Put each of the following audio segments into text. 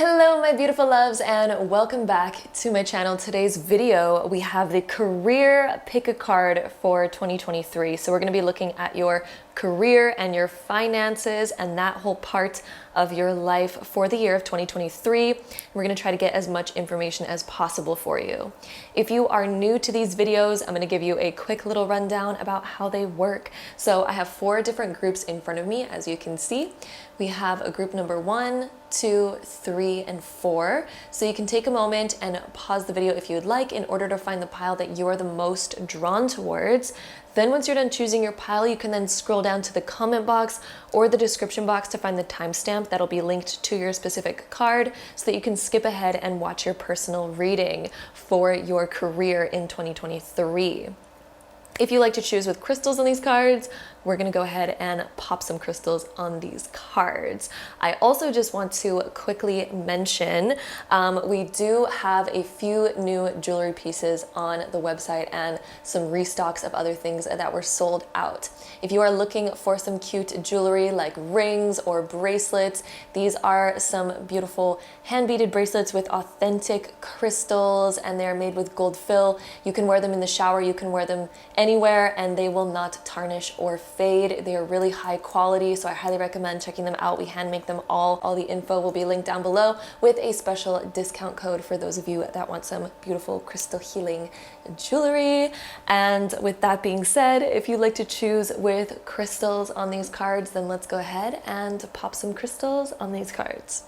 Hello my beautiful loves and welcome back to my channel. Today's video we have the career pick a card for 2023. So we're going to be looking at your career and your finances and that whole part of your life for the year of 2023. We're going to try to get as much information as possible for you. If you are new to these videos, I'm going to give you a quick little rundown about how they work. So I have 4 different groups in front of me, as you can see. We have a group number 1, 2, 3, and 4. So you can take a moment and pause the video if you would like in order to find the pile that you are the most drawn towards. Then once you're done choosing your pile, you can then scroll down to the comment box or the description box to find the timestamp that'll be linked to your specific card so that you can skip ahead and watch your personal reading for your career in 2023. If you like to choose with crystals on these cards, we're going to go ahead and pop some crystals on these cards. I also just want to quickly mention we do have a few new jewelry pieces on the website and some restocks of other things that were sold out. If you are looking for some cute jewelry like rings or bracelets, these are some beautiful hand-beaded bracelets with authentic crystals and they're made with gold fill. You can wear them in the shower, you can wear them anywhere and they will not tarnish or fade. They are really high quality, so I highly recommend checking them out. We hand make them all. All the info will be linked down below with a special discount code for those of you that want some beautiful crystal healing jewelry. And with that being said, if you'd like to choose with crystals on these cards, then let's go ahead and pop some crystals on these cards.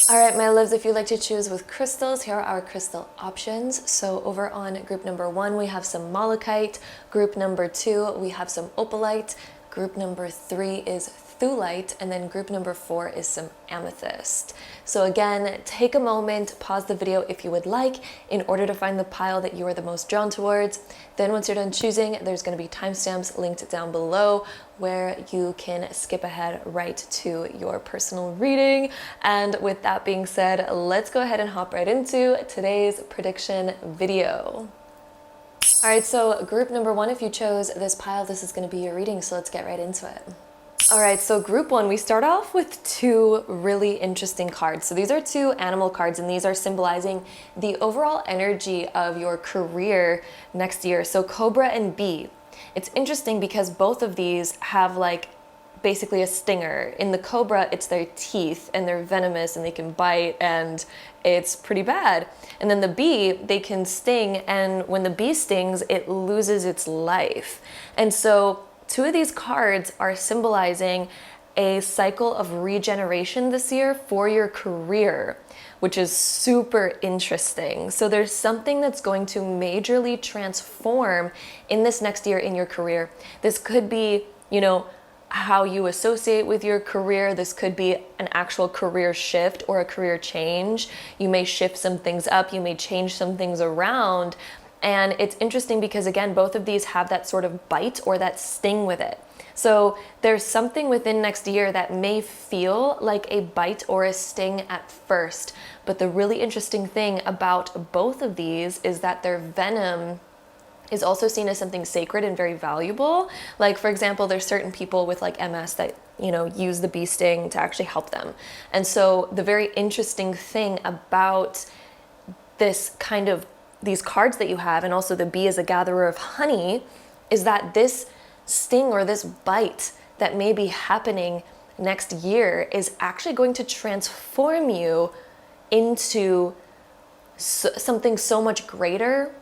All right, my loves, if you'd like to choose with crystals, here are our crystal options. So over on group number 1, we have some malachite. Group number 2, we have some opalite. Group number 3 is thulite, and then group number 4 is some amethyst. So again, take a moment, pause the video if you would like in order to find the pile that you are the most drawn towards. Then once you're done choosing, there's going to be timestamps linked down below where you can skip ahead right to your personal reading. And with that being said, let's go ahead and hop right into today's prediction video. All right, so group number 1, if you chose this pile, this is going to be your reading, so let's get right into it. All right, so group 1, we start off with 2 really interesting cards. So these are 2 animal cards, and these are symbolizing the overall energy of your career next year. So Cobra and Bee. It's interesting because both of these have like basically a stinger. In the Cobra, it's their teeth and they're venomous and they can bite and it's pretty bad. And then the bee, they can sting, and when the bee stings, it loses its life. And so 2 of these cards are symbolizing a cycle of regeneration this year for your career, which is super interesting. So there's something that's going to majorly transform in this next year in your career. This could be, how you associate with your career. This could be an actual career shift or a career change. You may shift some things up, you may change some things around. And it's interesting because, again, both of these have that sort of bite or that sting with it. So there's something within next year that may feel like a bite or a sting at first. But the really interesting thing about both of these is that their venom is also seen as something sacred and very valuable. Like, for example, there's certain people with like MS that, use the bee sting to actually help them. And so the very interesting thing about this kind of these cards that you have, and also the bee as a gatherer of honey, is that this sting or this bite that may be happening next year is actually going to transform you into something so much greater.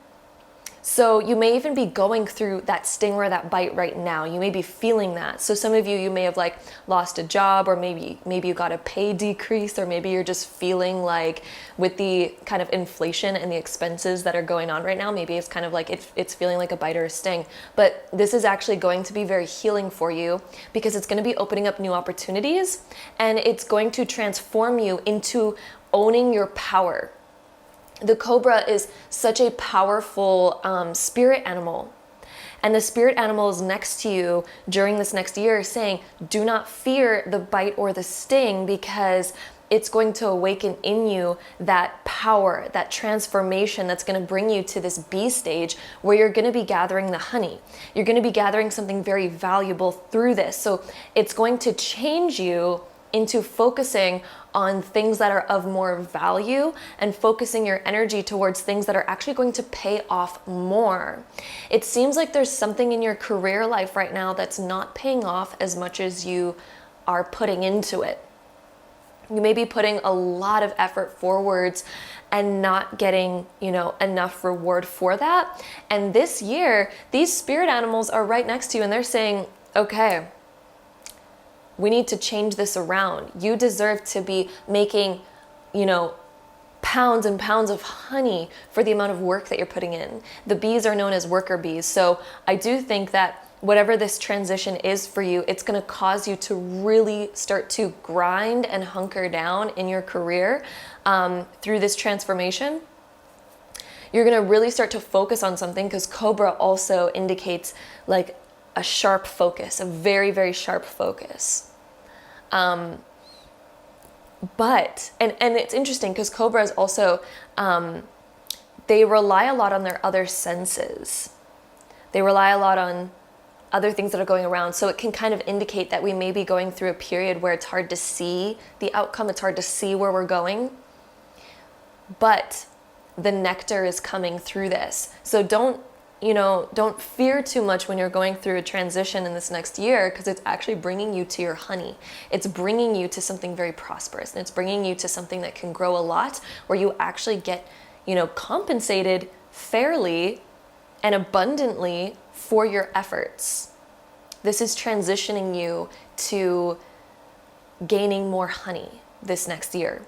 So you may even be going through that sting or that bite right now. You may be feeling that. So some of you may have like lost a job, or maybe you got a pay decrease, or maybe you're just feeling like with the kind of inflation and the expenses that are going on right now, maybe it's kind of like it's feeling like a bite or a sting. But this is actually going to be very healing for you because it's going to be opening up new opportunities, and it's going to transform you into owning your power. The cobra is such a powerful spirit animal. And the spirit animal is next to you during this next year saying, do not fear the bite or the sting, because it's going to awaken in you that power, that transformation that's going to bring you to this bee stage where you're going to be gathering the honey. You're going to be gathering something very valuable through this. So it's going to change you into focusing on things that are of more value and focusing your energy towards things that are actually going to pay off more. It seems like there's something in your career life right now that's not paying off as much as you are putting into it. You may be putting a lot of effort forwards and not getting, enough reward for that. And this year, these spirit animals are right next to you and they're saying, okay, we need to change this around. You deserve to be making, pounds and pounds of honey for the amount of work that you're putting in. The bees are known as worker bees. So I do think that whatever this transition is for you, it's going to cause you to really start to grind and hunker down in your career through this transformation. You're going to really start to focus on something, because Cobra also indicates like a sharp focus, a very, very sharp focus. But it's interesting because Cobras also, they rely a lot on their other senses. They rely a lot on other things that are going around. So it can kind of indicate that we may be going through a period where it's hard to see the outcome. It's hard to see where we're going. But the nectar is coming through this. So don't fear too much when you're going through a transition in this next year, because it's actually bringing you to your honey. It's bringing you to something very prosperous, and it's bringing you to something that can grow a lot, where you actually get, compensated fairly and abundantly for your efforts. This is transitioning you to gaining more honey this next year.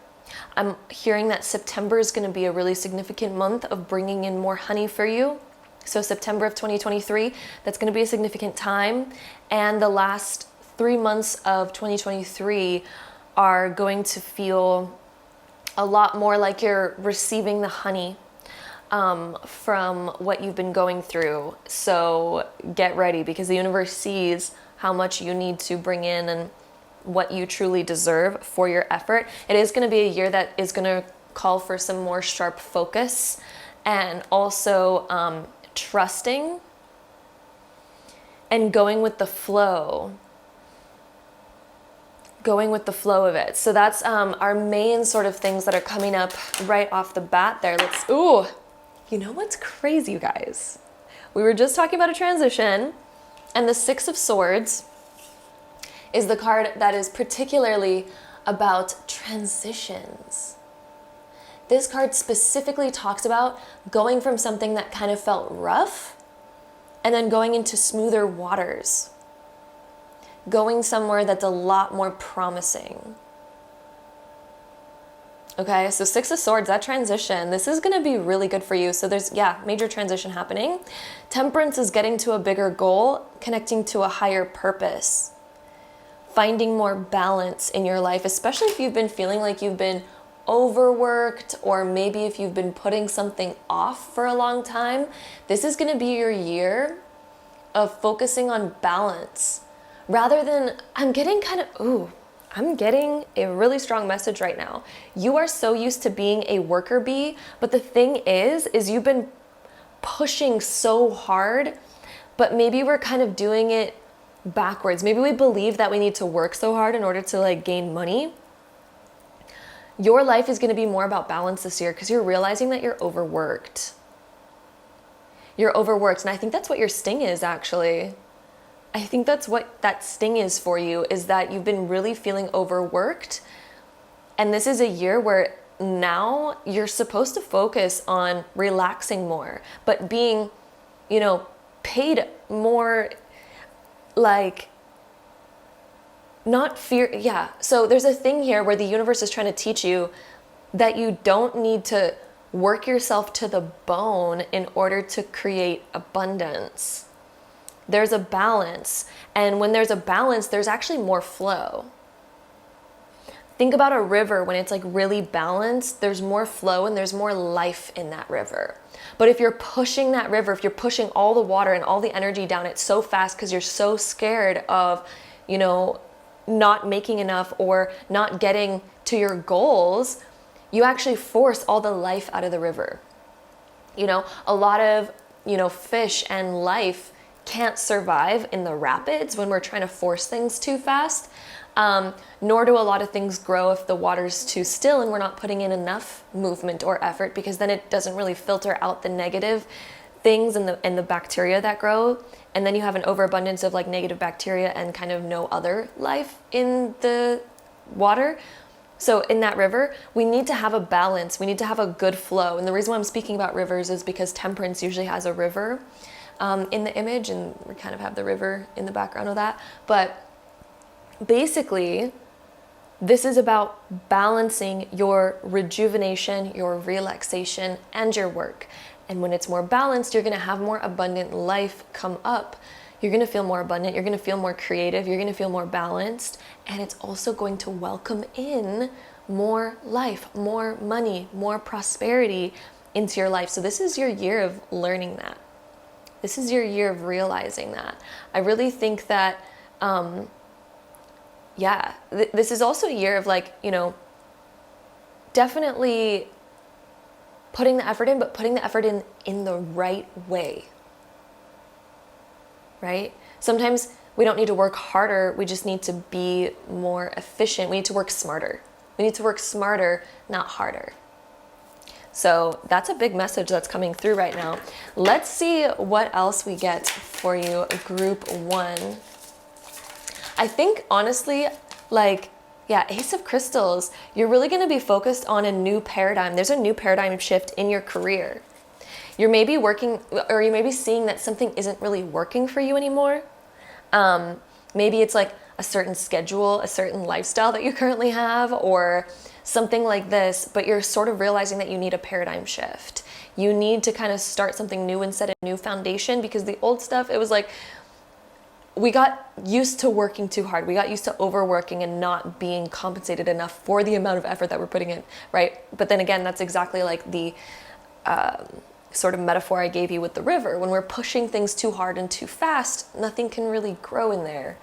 I'm hearing that September is going to be a really significant month of bringing in more honey for you. So September of 2023, that's going to be a significant time. And the last 3 months of 2023 are going to feel a lot more like you're receiving the honey from what you've been going through. So get ready, because the universe sees how much you need to bring in and what you truly deserve for your effort. It is going to be a year that is going to call for some more sharp focus, and also trusting and going with the flow. Going with the flow of it. So that's our main sort of things that are coming up right off the bat there. You know what's crazy, you guys? We were just talking about a transition, and the Six of Swords is the card that is particularly about transitions. This card specifically talks about going from something that kind of felt rough and then going into smoother waters. Going somewhere that's a lot more promising. Okay, so Six of Swords, that transition, this is going to be really good for you. So there's, major transition happening. Temperance is getting to a bigger goal, connecting to a higher purpose. Finding more balance in your life, especially if you've been feeling like you've been overworked, or maybe if you've been putting something off for a long time. This is going to be your year of focusing on balance. Rather than, I'm getting a really strong message right now. You are so used to being a worker bee, but the thing is you've been pushing so hard, but maybe we're kind of doing it backwards. Maybe we believe that we need to work so hard in order to gain money. Your life is going to be more about balance this year, because you're realizing that you're overworked. You're overworked, and I think that's what your sting is, actually. I think that's what that sting is for you, is that you've been really feeling overworked. And this is a year where now you're supposed to focus on relaxing more, but being, paid more, not fear. Yeah. So there's a thing here where the universe is trying to teach you that you don't need to work yourself to the bone in order to create abundance. There's a balance. And when there's a balance, there's actually more flow. Think about a river. When it's really balanced, there's more flow and there's more life in that river. But if you're pushing that river, if you're pushing all the water and all the energy down it so fast because you're so scared of, not making enough or not getting to your goals, you actually force all the life out of the river. A lot of, fish and life can't survive in the rapids when we're trying to force things too fast. Nor do a lot of things grow if the water's too still and we're not putting in enough movement or effort, because then it doesn't really filter out the negative things and the bacteria that grow. And then you have an overabundance of like negative bacteria and kind of no other life in the water. So in that river, we need to have a balance. We need to have a good flow. And the reason why I'm speaking about rivers is because temperance usually has a river in the image, and we kind of have the river in the background of that. But basically, this is about balancing your rejuvenation, your relaxation, and your work. And when it's more balanced, you're going to have more abundant life come up. You're going to feel more abundant. You're going to feel more creative. You're going to feel more balanced. And it's also going to welcome in more life, more money, more prosperity into your life. So this is your year of learning that. This is your year of realizing that. I really think that, this is also a year of like, definitely putting the effort in, but putting the effort in the right way, right? Sometimes we don't need to work harder. We just need to be more efficient. We need to work smarter. We need to work smarter, not harder. So that's a big message that's coming through right now. Let's see what else we get for you, group 1. I think honestly, Ace of Crystals, you're really going to be focused on a new paradigm. There's a new paradigm shift in your career. You may be working, or you may be seeing that something isn't really working for you anymore. Maybe it's like a certain schedule, a certain lifestyle that you currently have, or something like this, but you're sort of realizing that you need a paradigm shift. You need to kind of start something new and set a new foundation, because the old stuff, it was like, we got used to working too hard. We got used to overworking and not being compensated enough for the amount of effort that we're putting in, right? But then again, that's exactly like the sort of metaphor I gave you with the river. When we're pushing things too hard and too fast, nothing can really grow in there.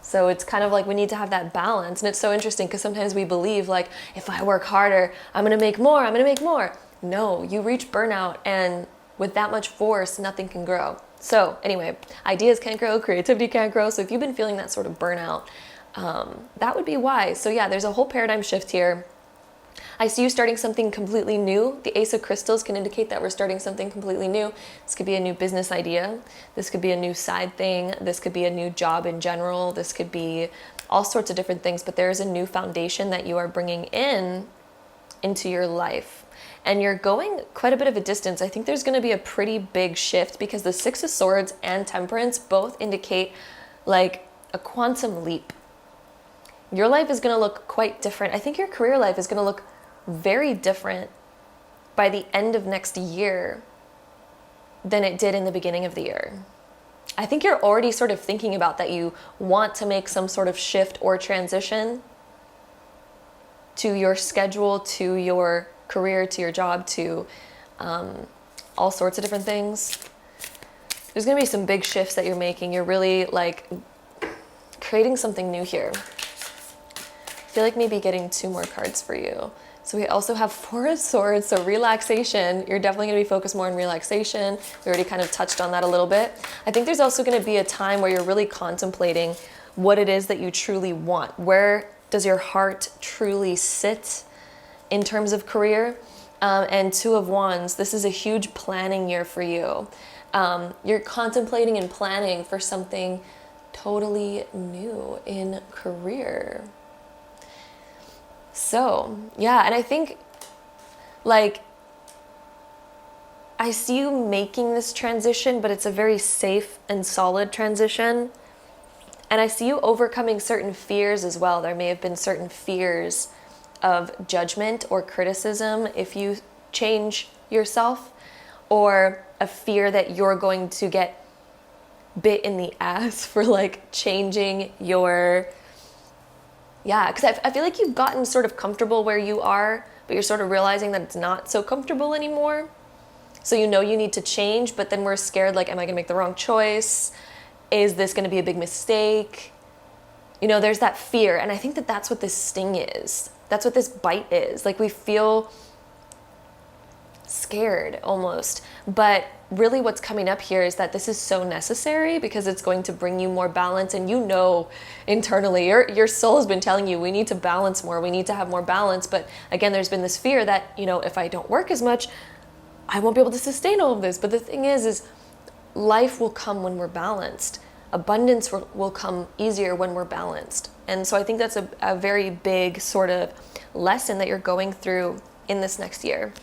So it's kind of like we need to have that balance. And it's so interesting because sometimes we believe like, if I work harder, I'm going to make more, I'm going to make more. No, you reach burnout, and with that much force, nothing can grow. So anyway, ideas can't grow, creativity can't grow. So if you've been feeling that sort of burnout, that would be why. So yeah, there's a whole paradigm shift here. I see you starting something completely new. The Ace of Crystals can indicate that we're starting something completely new. This could be a new business idea. This could be a new side thing. This could be a new job in general. This could be all sorts of different things, but there's a new foundation that you are bringing into your life. And you're going quite a bit of a distance. I think there's going to be a pretty big shift, because the Six of Swords and Temperance both indicate like a quantum leap. Your life is going to look quite different. I think your career life is going to look very different by the end of next year than it did in the beginning of the year. I think you're already sort of thinking about that you want to make some sort of shift or transition to your schedule, to your career, to your job, to all sorts of different things. There's going to be some big shifts that you're making. You're really like creating something new here. I feel like maybe getting 2 more cards for you. So we also have Four of Swords, so relaxation. You're definitely going to be focused more on relaxation. We already kind of touched on that a little bit. I think there's also going to be a time where you're really contemplating what it is that you truly want. Where does your heart truly sit in terms of career? And Two of Wands, this is a huge planning year for you. You're contemplating and planning for something totally new in career. So, yeah, and I think, like, I see you making this transition, but it's a very safe and solid transition. And I see you overcoming certain fears as well. There may have been certain fears of judgment or criticism if you change yourself, or a fear that you're going to get bit in the ass for, like, changing your... Yeah, because I feel like you've gotten sort of comfortable where you are, but you're sort of realizing that it's not so comfortable anymore. So you know you need to change, but then we're scared, like, am I going to make the wrong choice? Is this going to be a big mistake? You know, there's that fear. And I think that that's what this sting is. That's what this bite is. Like, we feel scared almost. But really what's coming up here is that this is so necessary because it's going to bring you more balance. And you know, internally, your soul has been telling you, we need to balance more, we need to have more balance. But again, there's been this fear that, you know, if I don't work as much, I won't be able to sustain all of this. But the thing is life will come when we're balanced. Abundance will come easier when we're balanced. And so I think that's a very big sort of lesson that you're going through in this next year.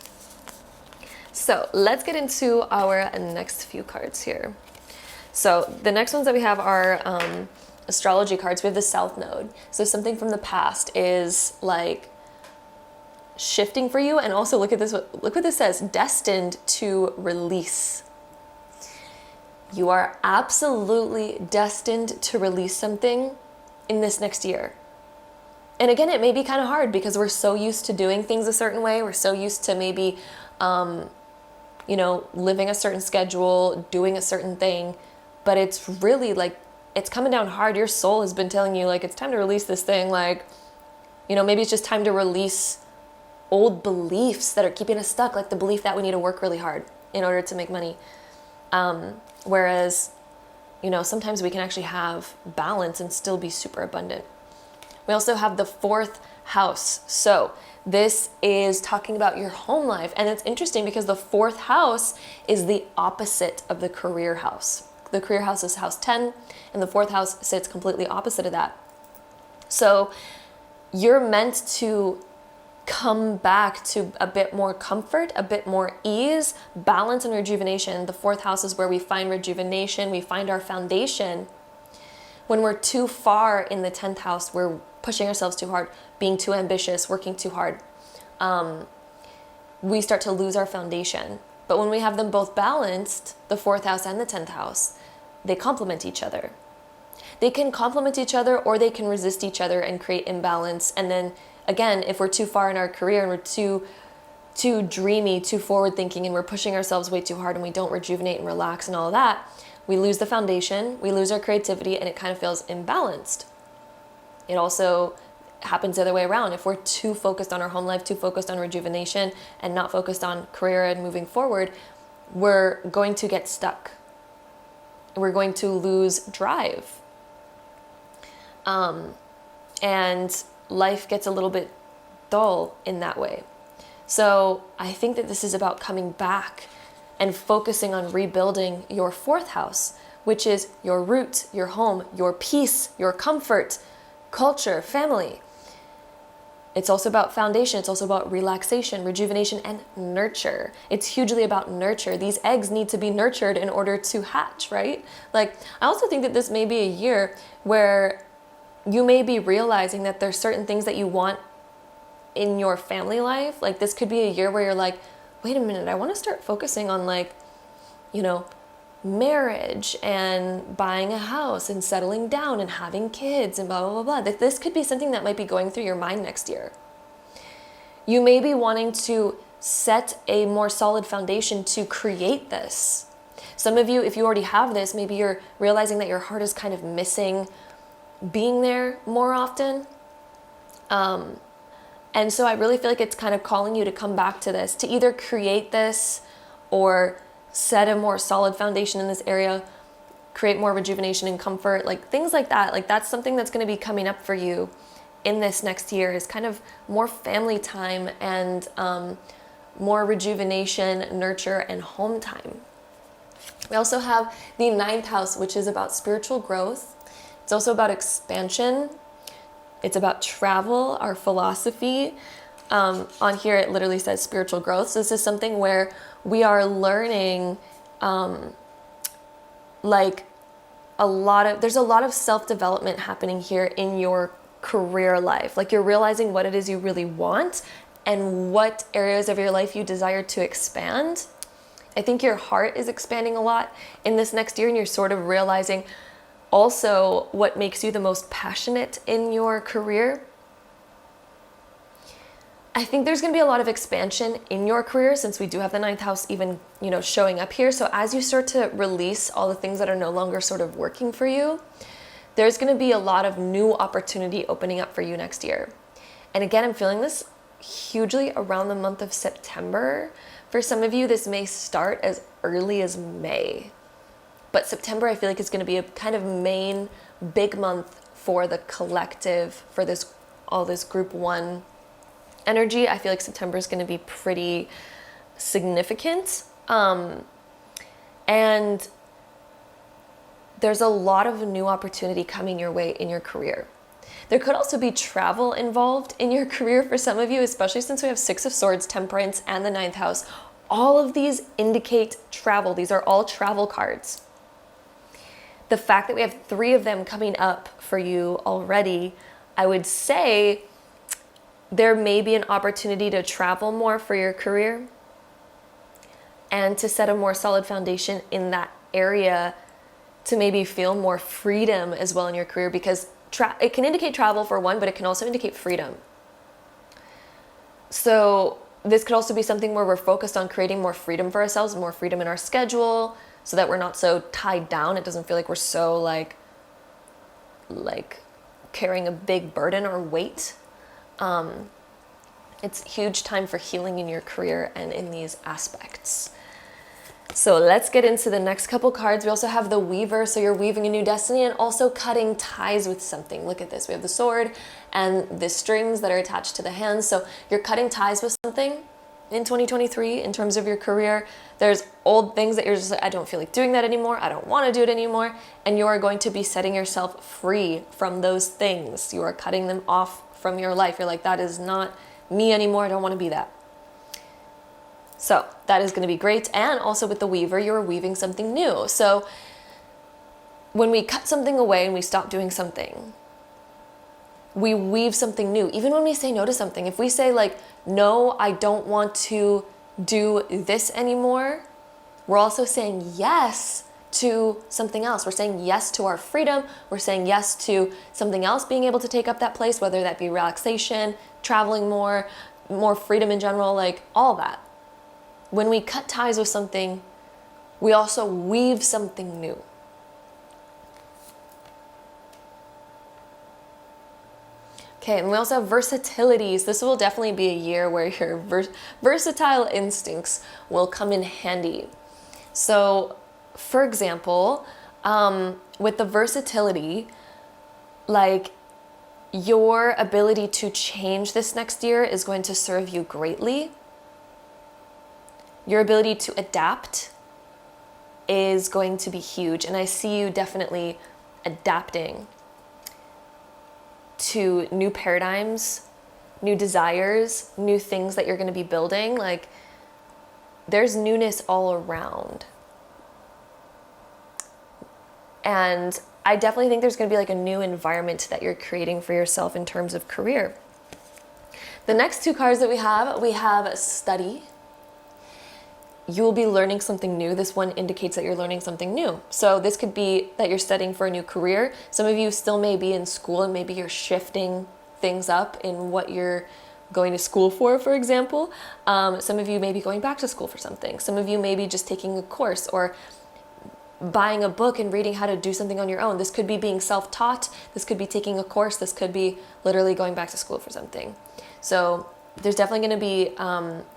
So let's get into our next few cards here. So the next ones that we have are astrology cards. We have the South Node. So something from the past is like shifting for you. And also look at this. Look what this says: destined to release. You are absolutely destined to release something in this next year. And again, it may be kind of hard because we're so used to doing things a certain way. We're so used to maybe, you know, living a certain schedule, doing a certain thing. But it's really like, it's coming down hard. Your soul has been telling you, like, it's time to release this thing. Like, you know, maybe it's just time to release old beliefs that are keeping us stuck, like the belief that we need to work really hard in order to make money. Whereas, you know, sometimes we can actually have balance and still be super abundant. We also have the 4th house. So this is talking about your home life. And it's interesting because the 4th house is the opposite of the career house. The career house is house 10, and the 4th house sits completely opposite of that. So you're meant to come back to a bit more comfort, a bit more ease, balance, and rejuvenation. The 4th house is where we find rejuvenation, we find our foundation. When we're too far in the 10th house, we're pushing ourselves too hard, being too ambitious, working too hard. We start to lose our foundation. But when we have them both balanced, the 4th house and the 10th house, they complement each other. They can complement each other, or they can resist each other and create imbalance. And then again, if we're too far in our career and we're too dreamy, too forward thinking, and we're pushing ourselves way too hard and we don't rejuvenate and relax and all of that, we lose the foundation, we lose our creativity, and it kind of feels imbalanced. It also happens the other way around. If we're too focused on our home life, too focused on rejuvenation, and not focused on career and moving forward, we're going to get stuck. We're going to lose drive. And life gets a little bit dull in that way. So I think that this is about coming back and focusing on rebuilding your 4th house, which is your root, your home, your peace, your comfort, culture, family. It's also about foundation. It's also about relaxation, rejuvenation, and nurture. It's hugely about nurture. These eggs need to be nurtured in order to hatch, right? Like, I also think that this may be a year where you may be realizing that there's certain things that you want in your family life. Like, this could be a year where you're like, wait a minute, I want to start focusing on, like, you know, marriage and buying a house and settling down and having kids and blah, blah, blah, blah. This could be something that might be going through your mind next year. You may be wanting to set a more solid foundation to create this. Some of you, if you already have this, maybe you're realizing that your heart is kind of missing being there more often. And so I really feel like it's kind of calling you to come back to this, to either create this or set a more solid foundation in this area, create more rejuvenation and comfort, like things like that. Like, that's something that's going to be coming up for you in this next year, is kind of more family time and more rejuvenation, nurture, and home time. We also have the 9th house, which is about spiritual growth. It's also about expansion. It's about travel, our philosophy. On here, it literally says spiritual growth. So this is something where we are learning, there's a lot of self-development happening here in your career life. Like, you're realizing what it is you really want and what areas of your life you desire to expand. I think your heart is expanding a lot in this next year, and you're sort of realizing also what makes you the most passionate in your career. I think there's going to be a lot of expansion in your career, since we do have the 9th house even, you know, showing up here. So as you start to release all the things that are no longer sort of working for you, there's going to be a lot of new opportunity opening up for you next year. And again, I'm feeling this hugely around the month of September. For some of you, this may start as early as May. But September, I feel like, is going to be a kind of main big month for the collective, for this all this group one energy. I feel like September is going to be pretty significant. And there's a lot of new opportunity coming your way in your career. There could also be travel involved in your career for some of you, especially since we have Six of Swords, Temperance, and the Ninth House. All of these indicate travel. These are all travel cards. The fact that we have 3 of them coming up for you already, I would say there may be an opportunity to travel more for your career and to set a more solid foundation in that area, to maybe feel more freedom as well in your career, because it can indicate travel for one, but it can also indicate freedom. So this could also be something where we're focused on creating more freedom for ourselves, more freedom in our schedule, so that we're not so tied down. It doesn't feel like we're so like carrying a big burden or weight. It's a huge time for healing in your career and in these aspects. So let's get into the next couple cards. We also have the Weaver, so you're weaving a new destiny and also cutting ties with something. Look at this. We have the sword and the strings that are attached to the hands. So you're cutting ties with something in 2023 in terms of your career. There's old things that you're just like, I don't feel like doing that anymore. I don't want to do it anymore. And you are going to be setting yourself free from those things. You are cutting them off from your life. You're like, that is not me anymore. I don't want to be that. So that is going to be great. And also with the Weaver, you're weaving something new. So when we cut something away and we stop doing something, we weave something new. Even when we say no to something, if we say like, no, I don't want to do this anymore, we're also saying yes to something else. We're saying yes to our freedom. We're saying yes to something else being able to take up that place, whether that be relaxation, traveling more freedom in general, like all that. When we cut ties with something, we also weave something new. Okay, and we also have versatilities. This will definitely be a year where your versatile instincts will come in handy. So, for example, with the versatility, like your ability to change this next year is going to serve you greatly. Your ability to adapt is going to be huge. And I see you definitely adapting to new paradigms, new desires, new things that you're going to be building. Like there's newness all around. And I definitely think there's going to be like a new environment that you're creating for yourself in terms of career. The next 2 cards that we have study. You will be learning something new. This one indicates that you're learning something new. So this could be that you're studying for a new career. Some of you still may be in school and maybe you're shifting things up in what you're going to school for example. Some of you may be going back to school for something. Some of you may be just taking a course or buying a book and reading how to do something on your own. This could be being self-taught. This could be taking a course. This could be literally going back to school for something. So there's definitely going to be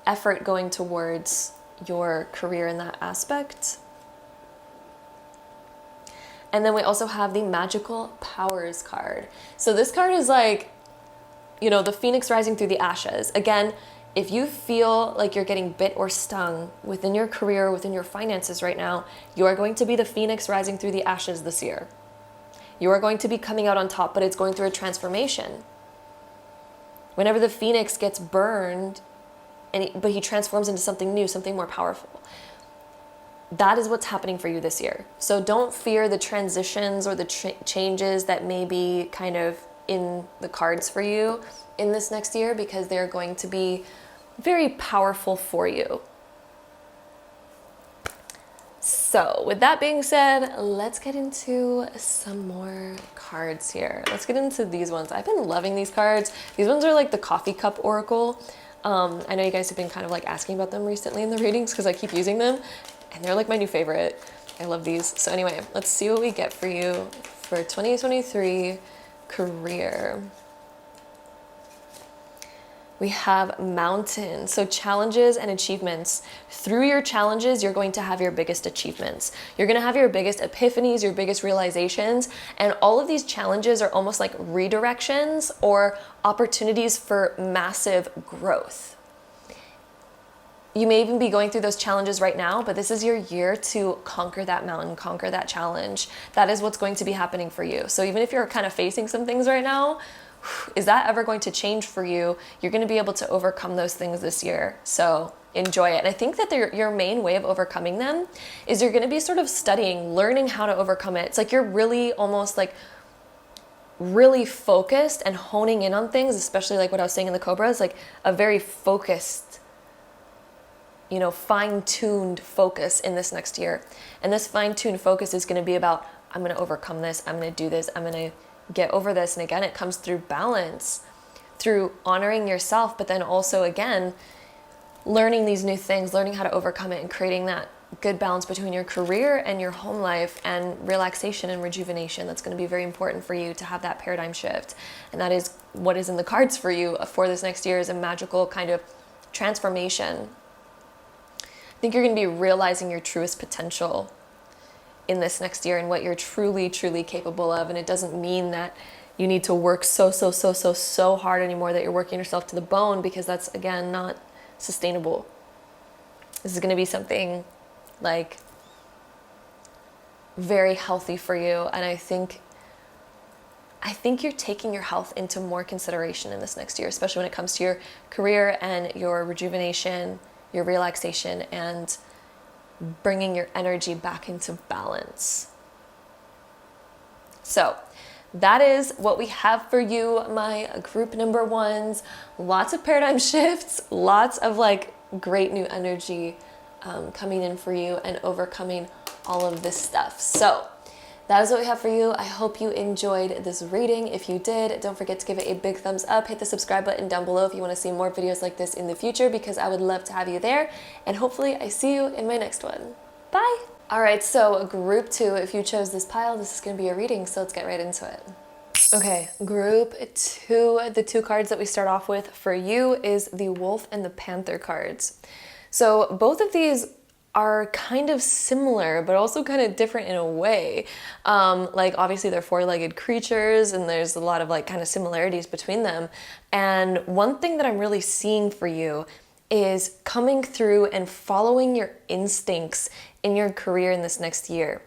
effort going towards your career in that aspect. And then we also have the Magical Powers card. So this card is like, you know, the phoenix rising through the ashes. Again, if you feel like you're getting bit or stung within your career, within your finances right now, you are going to be the phoenix rising through the ashes this year. You are going to be coming out on top, but it's going through a transformation. Whenever the phoenix gets burned, but he transforms into something new, something more powerful. That is what's happening for you this year. So don't fear the transitions or the changes that may be kind of in the cards for you in this next year, because they're going to be very powerful for you. So with that being said, let's get into some more cards here. Let's get into these ones. I've been loving these cards. These ones are like the coffee cup oracle. I know you guys have been kind of like asking about them recently in the readings because I keep using them and they're like my new favorite. I love these. So anyway, let's see what we get for you for 2023 career. We have mountain. So challenges and achievements. Through your challenges, you're going to have your biggest achievements. You're going to have your biggest epiphanies, your biggest realizations. And all of these challenges are almost like redirections or opportunities for massive growth. You may even be going through those challenges right now, but this is your year to conquer that mountain, conquer that challenge. That is what's going to be happening for you. So even if you're kind of facing some things right now, is that ever going to change for you? You're going to be able to overcome those things this year. So enjoy it. And I think that your main way of overcoming them is you're going to be sort of studying, learning how to overcome it. It's like you're really almost like really focused and honing in on things, especially like what I was saying in the Cobra, is like a very focused, fine-tuned focus in this next year. And this fine-tuned focus is going to be about, I'm going to overcome this, I'm going to do this, I'm going to get over this. And again, it comes through balance, through honoring yourself, but then also, again, learning these new things, learning how to overcome it and creating that good balance between your career and your home life and relaxation and rejuvenation. That's going to be very important for you to have that paradigm shift. And that is what is in the cards for you for this next year, is a magical kind of transformation. I think you're going to be realizing your truest potential in this next year and what you're truly, truly capable of. And it doesn't mean that you need to work so hard anymore, that you're working yourself to the bone, because that's, again, not sustainable. This is going to be something like very healthy for you. And I think you're taking your health into more consideration in this next year, especially when it comes to your career and your rejuvenation, your relaxation, and bringing your energy back into balance. So that is what we have for you, my group number ones. Lots of paradigm shifts, lots of like great new energy coming in for you and overcoming all of this stuff. So that is what we have for you. I hope you enjoyed this reading. If you did, don't forget to give it a big thumbs up. Hit the subscribe button down below if you want to see more videos like this in the future, because I would love to have you there. And hopefully I see you in my next one. Bye. All right, so group 2, if you chose this pile, this is going to be a reading, so let's get right into it. Okay, group 2, the 2 cards that we start off with for you is the Wolf and the Panther cards. So both of these are kind of similar, but also kind of different in a way. Like obviously they're 4-legged creatures and there's a lot of like kind of similarities between them. And one thing that I'm really seeing for you is coming through and following your instincts in your career in this next year.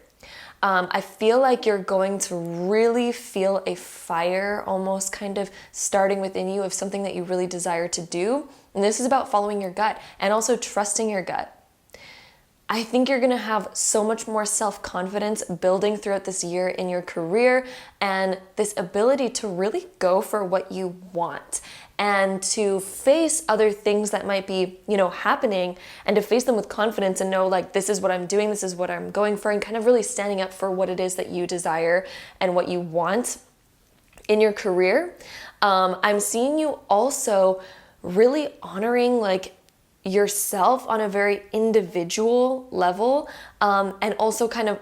I feel like you're going to really feel a fire almost kind of starting within you of something that you really desire to do. And this is about following your gut and also trusting your gut. I think you're going to have so much more self-confidence building throughout this year in your career, and this ability to really go for what you want and to face other things that might be, happening, and to face them with confidence and know like, this is what I'm doing, this is what I'm going for, and kind of really standing up for what it is that you desire and what you want in your career. I'm seeing you also really honoring like yourself on a very individual level, and also kind of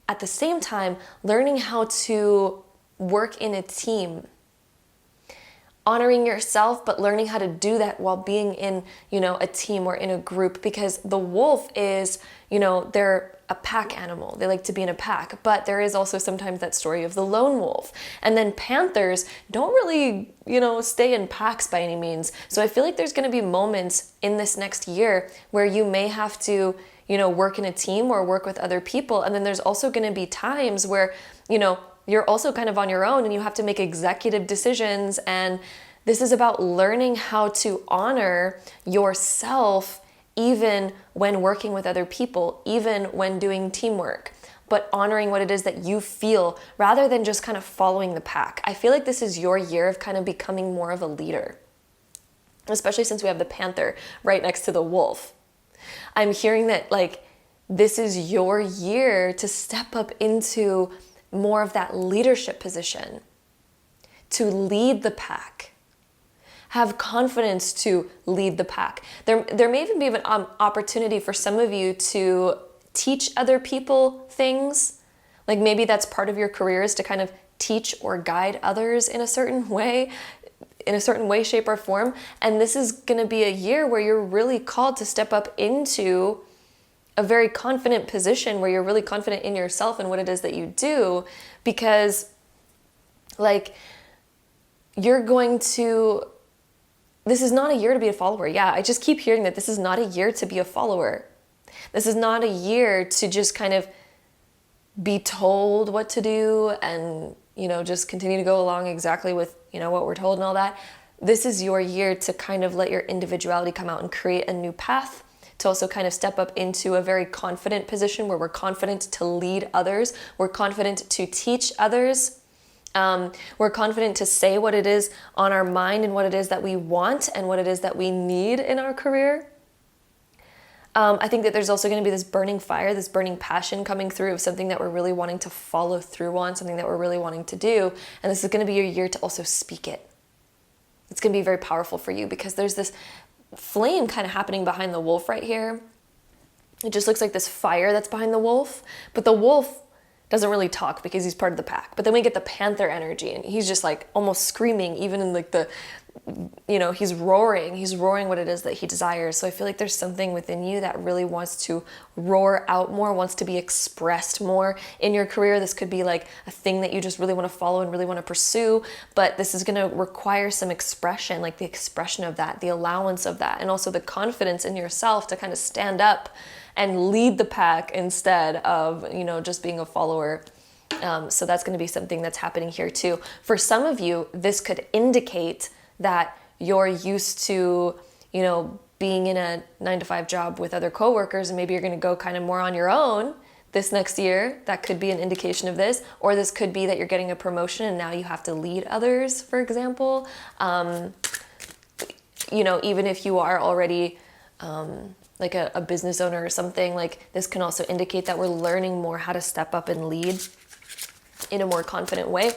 at the same time learning how to work in a team. Honoring yourself, but learning how to do that while being in, a team or in a group, because the wolf is, they're a pack animal. They like to be in a pack, but there is also sometimes that story of the lone wolf. And then panthers don't really, stay in packs by any means. So I feel like there's going to be moments in this next year where you may have to, work in a team or work with other people. And then there's also going to be times where, you're also kind of on your own and you have to make executive decisions. And this is about learning how to honor yourself even when working with other people, even when doing teamwork, but honoring what it is that you feel rather than just kind of following the pack. I feel like this is your year of kind of becoming more of a leader, especially since we have the panther right next to the wolf. I'm hearing that like this is your year to step up into more of that leadership position, to lead the pack, have confidence to lead the pack. There may even be an opportunity for some of you to teach other people things. Like maybe that's part of your career, is to kind of teach or guide others in a certain way. in a certain way, shape, or form. And this is going to be a year where you're really called to step up into a very confident position, where you're really confident in yourself and what it is that you do, because like you're going to, this is not a year to be a follower. Yeah, I just keep hearing that this is not a year to be a follower. This is not a year to just kind of be told what to do and, you know, just continue to go along exactly with, you know, what we're told and all that. This is your year to kind of let your individuality come out and create a new path, to also kind of step up into a very confident position where we're confident to lead others. We're confident to teach others. We're confident to say what it is on our mind and what it is that we want and what it is that we need in our career. I think that there's also going to be this burning fire, this burning passion coming through of something that we're really wanting to follow through on, something that we're really wanting to do. And this is going to be your year to also speak it. It's going to be very powerful for you, because there's this flame kind of happening behind the wolf right here. It just looks like this fire that's behind the wolf, but the wolf doesn't really talk because he's part of the pack. But then we get the panther energy, and he's just like almost screaming, even in like the, you know, he's roaring what it is that he desires. So I feel like there's something within you that really wants to roar out more, wants to be expressed more in your career. This could be like a thing that you just really want to follow and really want to pursue, but this is going to require some expression, like the expression of that, the allowance of that, and also the confidence in yourself to kind of stand up and lead the pack instead of, you know, just being a follower. So that's going to be something that's happening here too. For some of you, this could indicate that you're used to, you know, being in a 9-to-5 job with other coworkers, and maybe you're going to go kind of more on your own this next year. That could be an indication of this. Or this could be that you're getting a promotion and now you have to lead others, for example. You know, even if you are already like a business owner or something, like this can also indicate that we're learning more how to step up and lead in a more confident way.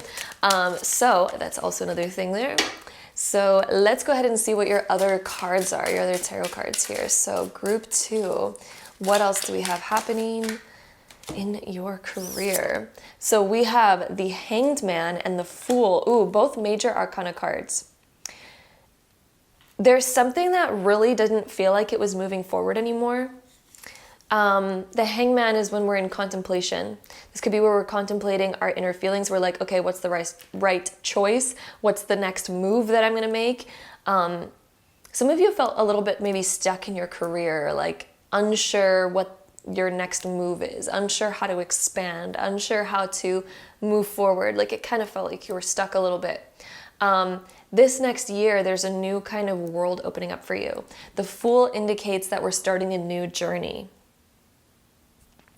So that's also another thing there. So let's go ahead and see what your other cards are, your other tarot cards here. So group 2, what else do we have happening in your career? So we have the Hanged Man and the Fool. Ooh, both major arcana cards. There's something that really didn't feel like it was moving forward anymore. The Hangman is when we're in contemplation. This could be where we're contemplating our inner feelings. We're like, okay, what's the right choice? What's the next move that I'm going to make? Some of you felt a little bit maybe stuck in your career, like unsure what your next move is, unsure how to expand, unsure how to move forward. Like it kind of felt like you were stuck a little bit. This next year, there's a new kind of world opening up for you. The Fool indicates that we're starting a new journey.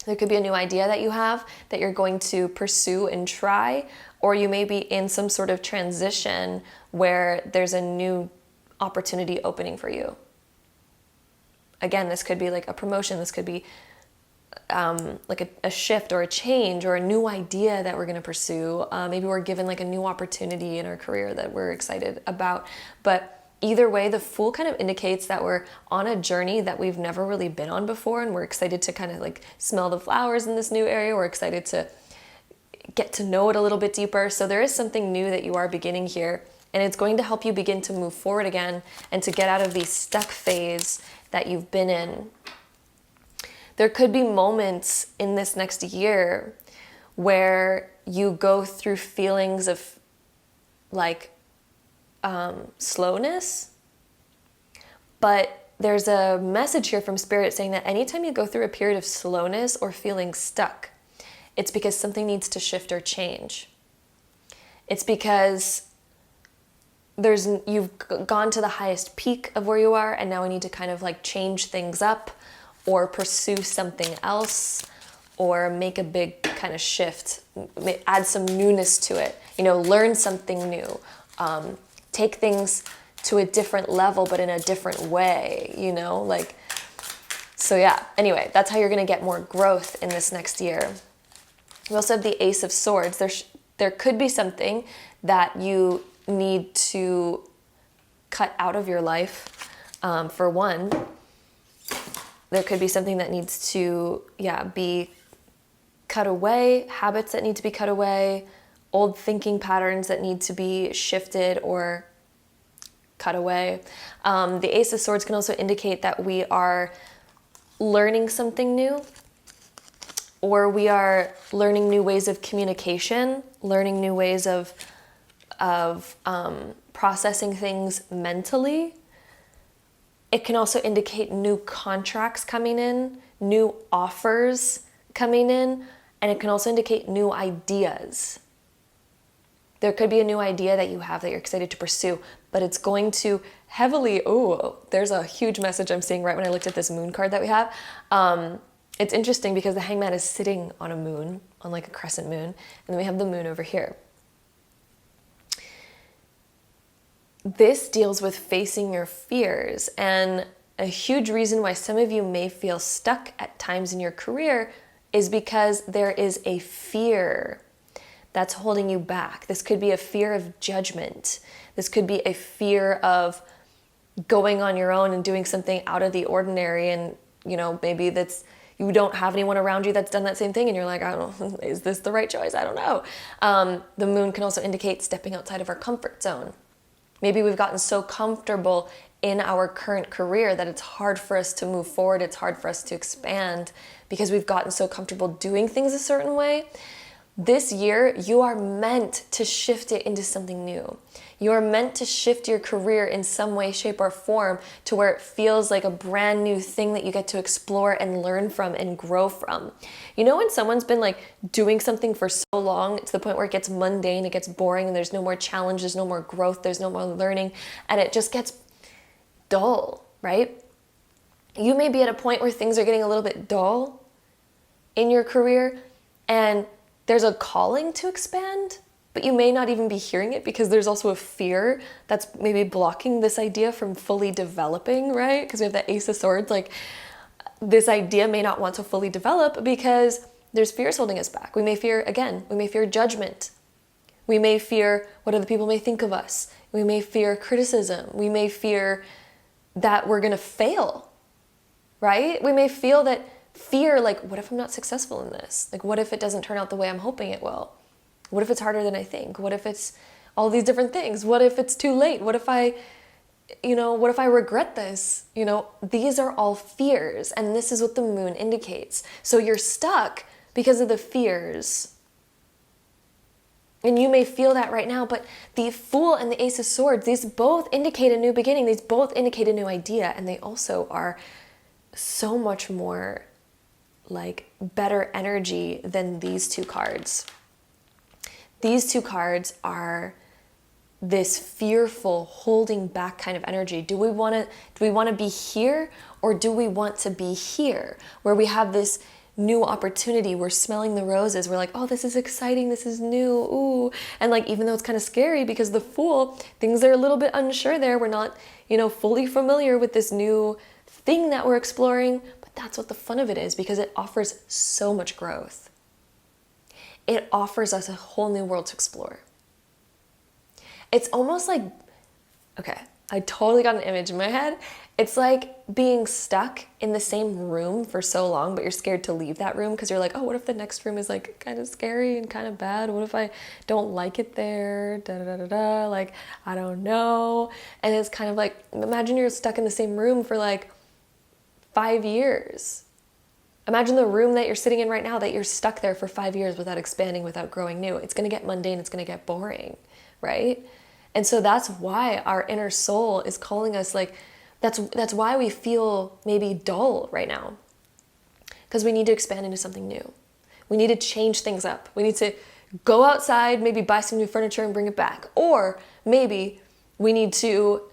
There could be a new idea that you have that you're going to pursue and try, or you may be in some sort of transition where there's a new opportunity opening for you. Again, this could be like a promotion. This could be like a shift or a change or a new idea that we're going to pursue. Maybe we're given like a new opportunity in our career that we're excited about. But either way, the Fool kind of indicates that we're on a journey that we've never really been on before, and we're excited to kind of like smell the flowers in this new area. We're excited to get to know it a little bit deeper. So there is something new that you are beginning here, and it's going to help you begin to move forward again and to get out of the stuck phase that you've been in. There could be moments in this next year where you go through feelings of like slowness, but there's a message here from Spirit saying that anytime you go through a period of slowness or feeling stuck, it's because something needs to shift or change. It's because you've gone to the highest peak of where you are, and now we need to kind of like change things up, or pursue something else, or make a big kind of shift, add some newness to it, you know, learn something new, take things to a different level, but in a different way, you know, like, so yeah, anyway, that's how you're gonna get more growth in this next year. We also have the Ace of Swords. There could be something that you need to cut out of your life, for one. There could be something that needs to, be cut away, habits that need to be cut away, old thinking patterns that need to be shifted or cut away. The Ace of Swords can also indicate that we are learning something new, or we are learning new ways of communication, learning new ways of processing things mentally. It can also indicate new contracts coming in, new offers coming in, and it can also indicate new ideas. There could be a new idea that you have that you're excited to pursue, but it's going to heavily, there's a huge message I'm seeing right when I looked at this moon card that we have. It's interesting because the Hangman is sitting on a moon, on like a crescent moon, and then we have the moon over here. This deals with facing your fears, and a huge reason why some of you may feel stuck at times in your career is because there is a fear that's holding you back. This could be a fear of judgment. This could be a fear of going on your own and doing something out of the ordinary, and maybe you don't have anyone around you that's done that same thing, and you're like, I don't know, is this the right choice? I don't know. The moon can also indicate stepping outside of our comfort zone. Maybe we've gotten so comfortable in our current career that it's hard for us to move forward. It's hard for us to expand because we've gotten so comfortable doing things a certain way. This year, you are meant to shift it into something new. You are meant to shift your career in some way, shape, or form to where it feels like a brand new thing that you get to explore and learn from and grow from. When someone's been like doing something for so long to the point where it gets mundane, it gets boring, and there's no more challenge, there's no more growth, there's no more learning, and it just gets dull, right? You may be at a point where things are getting a little bit dull in your career, and there's a calling to expand, but you may not even be hearing it because there's also a fear that's maybe blocking this idea from fully developing, right? Because we have the Ace of Swords, like this idea may not want to fully develop because there's fears holding us back. We may fear judgment. We may fear what other people may think of us. We may fear criticism. We may fear that we're gonna fail, right? We may feel that fear, like, what if I'm not successful in this? Like, what if it doesn't turn out the way I'm hoping it will? What if it's harder than I think? What if it's all these different things? What if it's too late? What if I regret this? These are all fears, and this is what the moon indicates. So you're stuck because of the fears. And you may feel that right now, but the Fool and the Ace of Swords, these both indicate a new beginning. These both indicate a new idea, and they also are so much more like better energy than these two cards. These two cards are this fearful, holding back kind of energy. Do we want to be here, or do we want to be here, where we have this new opportunity? We're smelling the roses. We're like, oh, this is exciting. This is new. Ooh. And like, even though it's kind of scary because the Fool, things are a little bit unsure there. We're not, fully familiar with this new thing that we're exploring, but that's what the fun of it is, because it offers so much growth. It offers us a whole new world to explore. It's almost like, okay, I totally got an image in my head. It's like being stuck in the same room for so long, but you're scared to leave that room because you're like, oh, what if the next room is like kind of scary and kind of bad? What if I don't like it there? Like, I don't know. And it's kind of like, imagine you're stuck in the same room for like 5 years. Imagine the room that you're sitting in right now, that you're stuck there for 5 years without expanding, without growing new. It's going to get mundane. It's going to get boring, right? And so that's why our inner soul is calling us, like, that's why we feel maybe dull right now, because we need to expand into something new. We need to change things up. We need to go outside, maybe buy some new furniture and bring it back. Or maybe we need to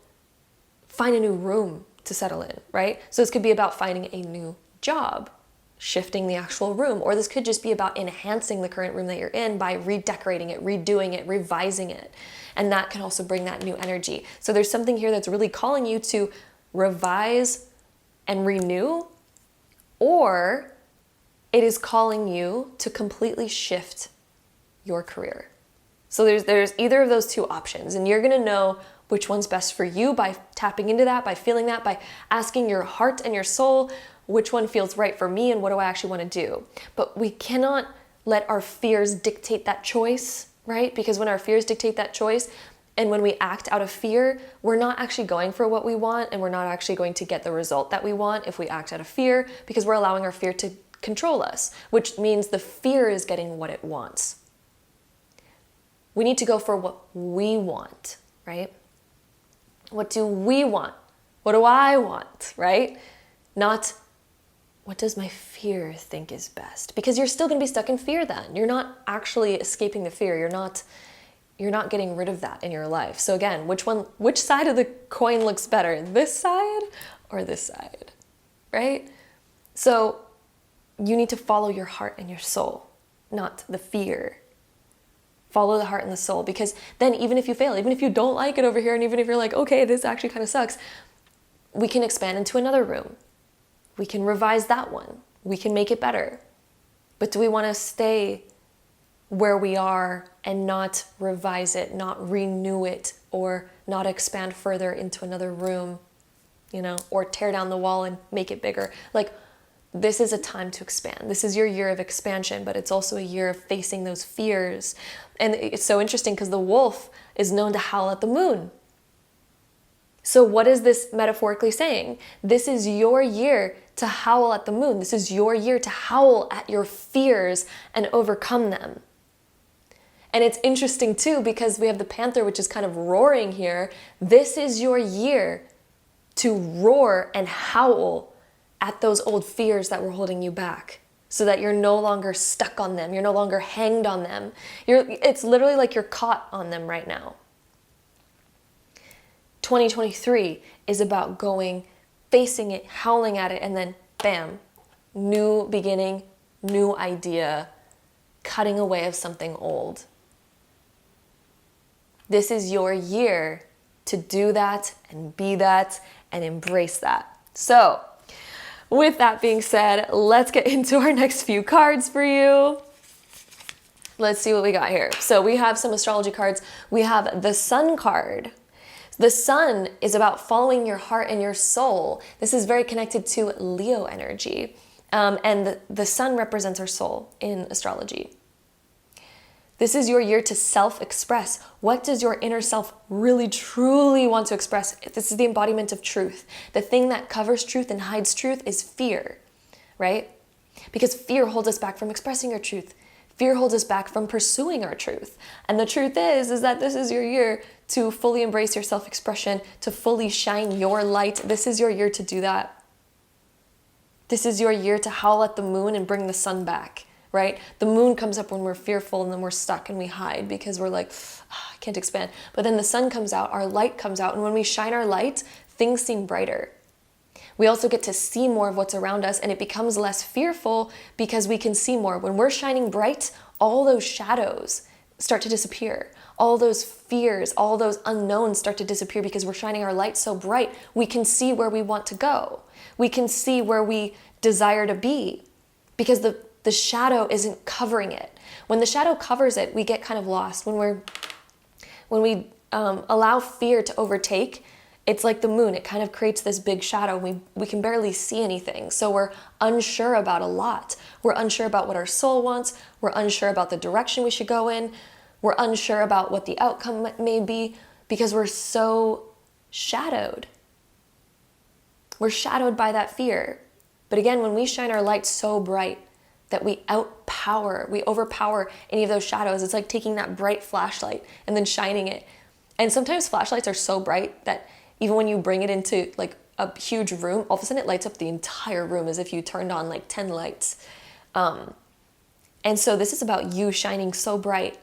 find a new room to settle in, right? So this could be about finding a new job, shifting the actual room, or this could just be about enhancing the current room that you're in by redecorating it, redoing it, revising it. And that can also bring that new energy. So there's something here that's really calling you to revise and renew, or it is calling you to completely shift your career. So there's either of those two options, and you're gonna know which one's best for you by tapping into that, by feeling that, by asking your heart and your soul, which one feels right for me and what do I actually want to do. But we cannot let our fears dictate that choice, right? Because when our fears dictate that choice, And when we act out of fear, we're not actually going for what we want, and we're not actually going to get the result that we want if we act out of fear, because we're allowing our fear to control us, which means the fear is getting what it wants. We need to go for what we want, right? What do we want? What do I want, right? Not what does my fear think is best? Because you're still going to be stuck in fear then. You're not actually escaping the fear. You're not getting rid of that in your life. So again, which side of the coin looks better? This side or this side, right? So you need to follow your heart and your soul, not the fear. Follow the heart and the soul, because then even if you fail, even if you don't like it over here, and even if you're like, okay, this actually kind of sucks, we can expand into another room. We can revise that one. We can make it better. But do we want to stay where we are and not revise it, not renew it, or not expand further into another room, or tear down the wall and make it bigger? Like, this is a time to expand. This is your year of expansion, but it's also a year of facing those fears. And it's so interesting because the wolf is known to howl at the moon. So what is this metaphorically saying? This is your year to howl at the moon. This is your year to howl at your fears and overcome them. And it's interesting too, because we have the panther, which is kind of roaring here. This is your year to roar and howl at those old fears that were holding you back, so that you're no longer stuck on them. You're no longer hanged on them. It's literally like you're caught on them right now. 2023 is about going, facing it, howling at it, and then bam, new beginning, new idea, cutting away of something old. This is your year to do that and be that and embrace that. So, with that being said, let's get into our next few cards for you. Let's see what we got here. So we have some astrology cards. We have the Sun card. The Sun is about following your heart and your soul. This is very connected to Leo energy. And the Sun represents our soul in astrology. This is your year to self-express. What does your inner self really, truly want to express? This is the embodiment of truth. The thing that covers truth and hides truth is fear, right? Because fear holds us back from expressing our truth. Fear holds us back from pursuing our truth. And the truth is that this is your year to fully embrace your self-expression, to fully shine your light. This is your year to do that. This is your year to howl at the moon and bring the sun back. Right? The moon comes up when we're fearful, and then we're stuck and we hide because we're like, I can't expand. But then the sun comes out, our light comes out, and when we shine our light, things seem brighter. We also get to see more of what's around us, and it becomes less fearful because we can see more. When we're shining bright, all those shadows start to disappear. All those fears, all those unknowns start to disappear because we're shining our light so bright, we can see where we want to go. We can see where we desire to be because the shadow isn't covering it. When the shadow covers it, we get kind of lost. When we allow fear to overtake, it's like the moon. It kind of creates this big shadow. We can barely see anything. So we're unsure about a lot. We're unsure about what our soul wants. We're unsure about the direction we should go in. We're unsure about what the outcome may be because we're so shadowed. We're shadowed by that fear. But again, when we shine our light so bright, that we overpower any of those shadows. It's like taking that bright flashlight and then shining it. And sometimes flashlights are so bright that even when you bring it into like a huge room, all of a sudden it lights up the entire room as if you turned on like 10 lights. And so this is about you shining so bright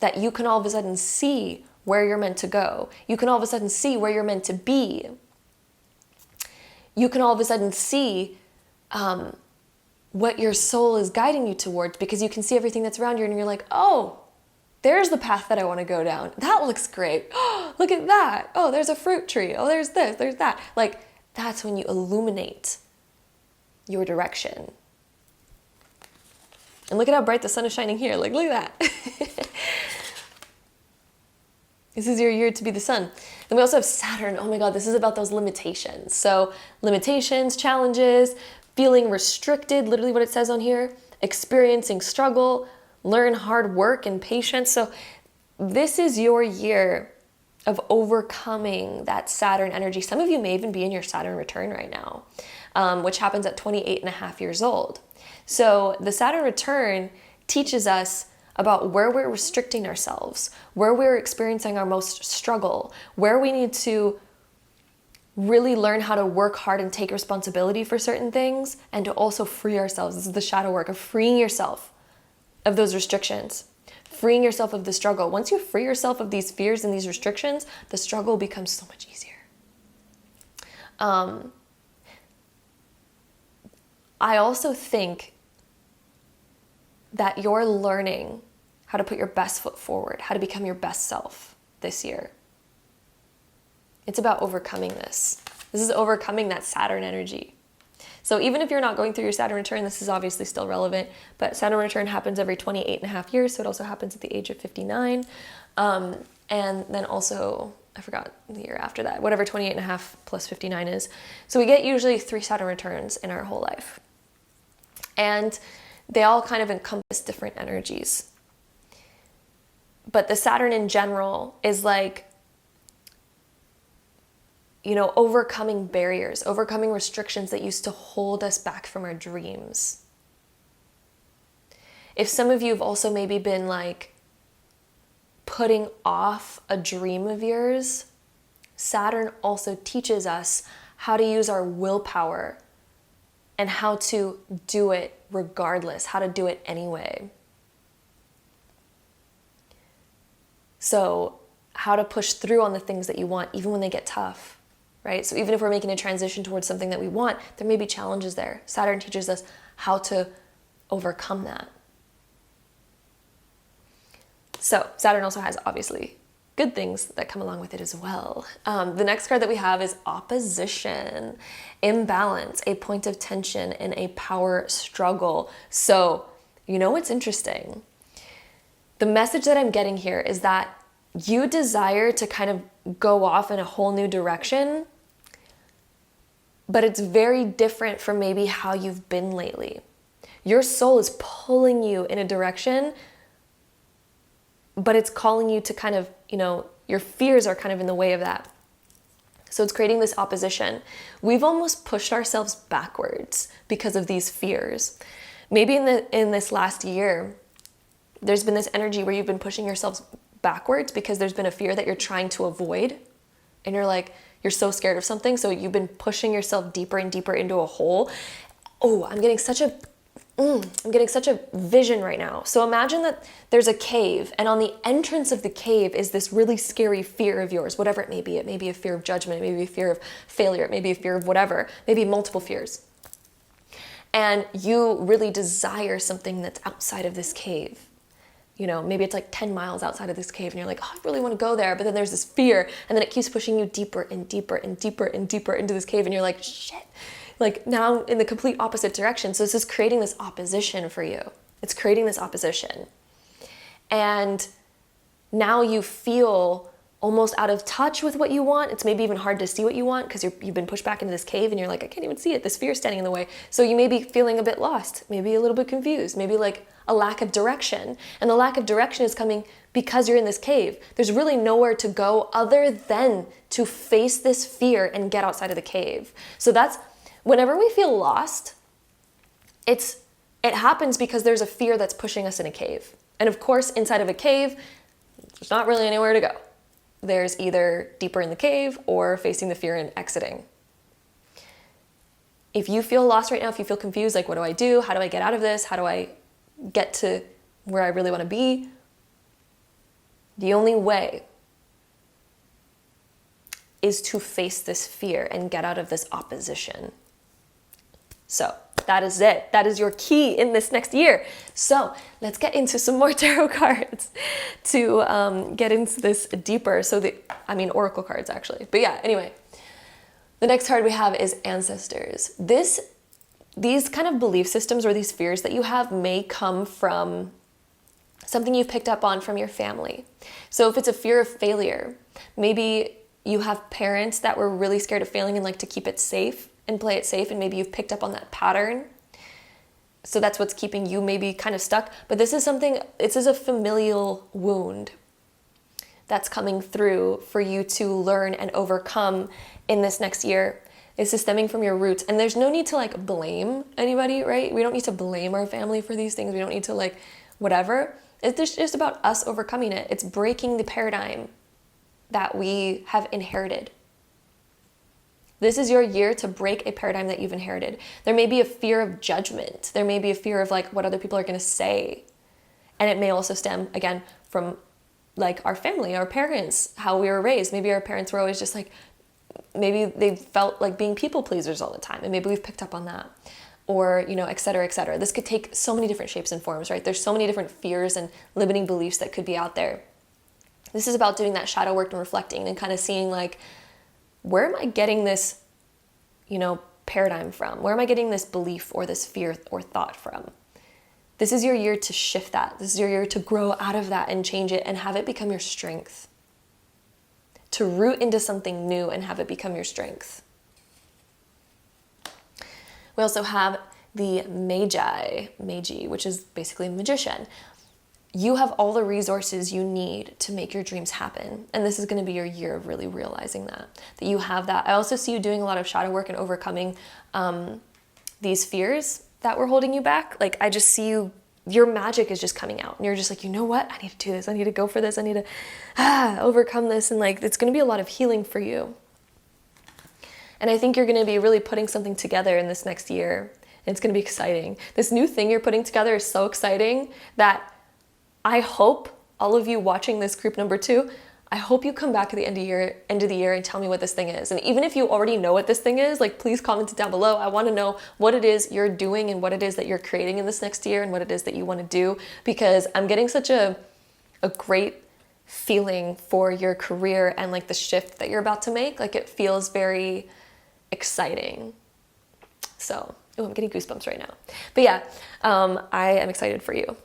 that you can all of a sudden see where you're meant to go. You can all of a sudden see where you're meant to be. You can all of a sudden see what your soul is guiding you towards, because you can see everything that's around you and you're like, oh, there's the path that I want to go down. That looks great. Oh, look at that. Oh, there's a fruit tree. Oh, there's this, there's that. Like, that's when you illuminate your direction. And look at how bright the sun is shining here. Like, look at that. This is your year to be the sun. Then we also have Saturn. Oh my God, this is about those limitations. So limitations, challenges, feeling restricted, literally what it says on here, experiencing struggle, learn hard work and patience. So this is your year of overcoming that Saturn energy. Some of you may even be in your Saturn return right now, which happens at 28 and a half years old. So the Saturn return teaches us about where we're restricting ourselves, where we're experiencing our most struggle, where we need to really learn how to work hard and take responsibility for certain things, and to also free ourselves. This is the shadow work of freeing yourself of those restrictions, freeing yourself of the struggle. Once you free yourself of these fears and these restrictions, the struggle becomes so much easier. I also think that you're learning how to put your best foot forward, how to become your best self this year. It's about overcoming this. This is overcoming that Saturn energy. So even if you're not going through your Saturn return, this is obviously still relevant, but Saturn return happens every 28 and a half years, so it also happens at the age of 59. And then also, I forgot the year after that, whatever 28 and a half plus 59 is. So we get usually 3 Saturn returns in our whole life. And they all kind of encompass different energies. But the Saturn in general is like, you know, overcoming barriers, overcoming restrictions that used to hold us back from our dreams. If some of you have also maybe been like putting off a dream of yours, Saturn also teaches us how to use our willpower and how to do it regardless, how to do it anyway. So how to push through on the things that you want, even when they get tough, right? So even if we're making a transition towards something that we want, there may be challenges there. Saturn teaches us how to overcome that. So Saturn also has obviously good things that come along with it as well. The next card that we have is opposition, imbalance, a point of tension in a power struggle. So, you know what's interesting? The message that I'm getting here is that you desire to kind of go off in a whole new direction, but it's very different from maybe how you've been lately. Your soul is pulling you in a direction, but it's calling you to kind of, you know, your fears are kind of in the way of that. So it's creating this opposition. We've almost pushed ourselves backwards because of these fears. Maybe in this last year, there's been this energy where you've been pushing yourselves backwards because there's been a fear that you're trying to avoid. And you're like, you're so scared of something. So you've been pushing yourself deeper and deeper into a hole. Oh, I'm getting such a vision right now. So imagine that there's a cave, and on the entrance of the cave is this really scary fear of yours, whatever it may be. It may be a fear of judgment. It may be a fear of failure. It may be a fear of whatever. Maybe multiple fears. And you really desire something that's outside of this cave. You know, maybe it's like 10 miles outside of this cave and you're like, oh, I really want to go there. But then there's this fear, and then it keeps pushing you deeper and deeper and deeper and deeper into this cave. And you're like, shit, like now in the complete opposite direction. So this is creating this opposition for you. It's creating this opposition. And now you feel almost out of touch with what you want. It's maybe even hard to see what you want because you've been pushed back into this cave and you're like, I can't even see it. This fear is standing in the way. So you may be feeling a bit lost, maybe a little bit confused, maybe like a lack of direction. And the lack of direction is coming because you're in this cave. There's really nowhere to go other than to face this fear and get outside of the cave. So that's whenever we feel lost, it happens because there's a fear that's pushing us in a cave. And of course, inside of a cave, there's not really anywhere to go. There's either deeper in the cave or facing the fear and exiting. If you feel lost right now, if you feel confused, like, what do I do? How do I get out of this? How do I get to where I really want to be? The only way is to face this fear and get out of this opposition. So that is it. That is your key in this next year. So let's get into some more tarot cards to get into this deeper. Oracle cards actually. But yeah, anyway, the next card we have is ancestors. These kind of belief systems or these fears that you have may come from something you've picked up on from your family. So if it's a fear of failure, maybe you have parents that were really scared of failing and like to keep it safe and play it safe, and maybe you've picked up on that pattern. So that's what's keeping you maybe kind of stuck. But this is a familial wound. that's coming through for you to learn and overcome in this next year. This is stemming from your roots. And there's no need to like blame anybody, right? We don't need to blame our family for these things. We don't need to like whatever. It's just about us overcoming it. It's breaking the paradigm that we have inherited. This is your year to break a paradigm that you've inherited. There may be a fear of judgment. There may be a fear of like what other people are going to say. And it may also stem, again, from like our family, our parents, how we were raised. Maybe our parents were always just like, maybe they felt like being people pleasers all the time. And maybe we've picked up on that. Or, you know, et cetera, et cetera. This could take so many different shapes and forms, right? There's so many different fears and limiting beliefs that could be out there. This is about doing that shadow work and reflecting and kind of seeing like, where am I getting this, you know, paradigm from? Where am I getting this belief or this fear or thought from? This is your year to shift that. This is your year to grow out of that and change it and have it become your strength. To root into something new and have it become your strength. We also have the Magi, which is basically a magician. You have all the resources you need to make your dreams happen. And this is going to be your year of really realizing that you have that. I also see you doing a lot of shadow work and overcoming these fears that were holding you back. Like I just see you, your magic is just coming out and you're just like, you know what? I need to do this. I need to go for this. I need to overcome this. And like, it's going to be a lot of healing for you. And I think you're going to be really putting something together in this next year. And it's going to be exciting. This new thing you're putting together is so exciting that I hope all of you watching this group number 2, I hope you come back at the end of the year and tell me what this thing is. And even if you already know what this thing is, like please comment it down below. I want to know what it is you're doing and what it is that you're creating in this next year and what it is that you want to do, because I'm getting such a great feeling for your career and like the shift that you're about to make. Like it feels very exciting. So, I'm getting goosebumps right now. But yeah, I am excited for you.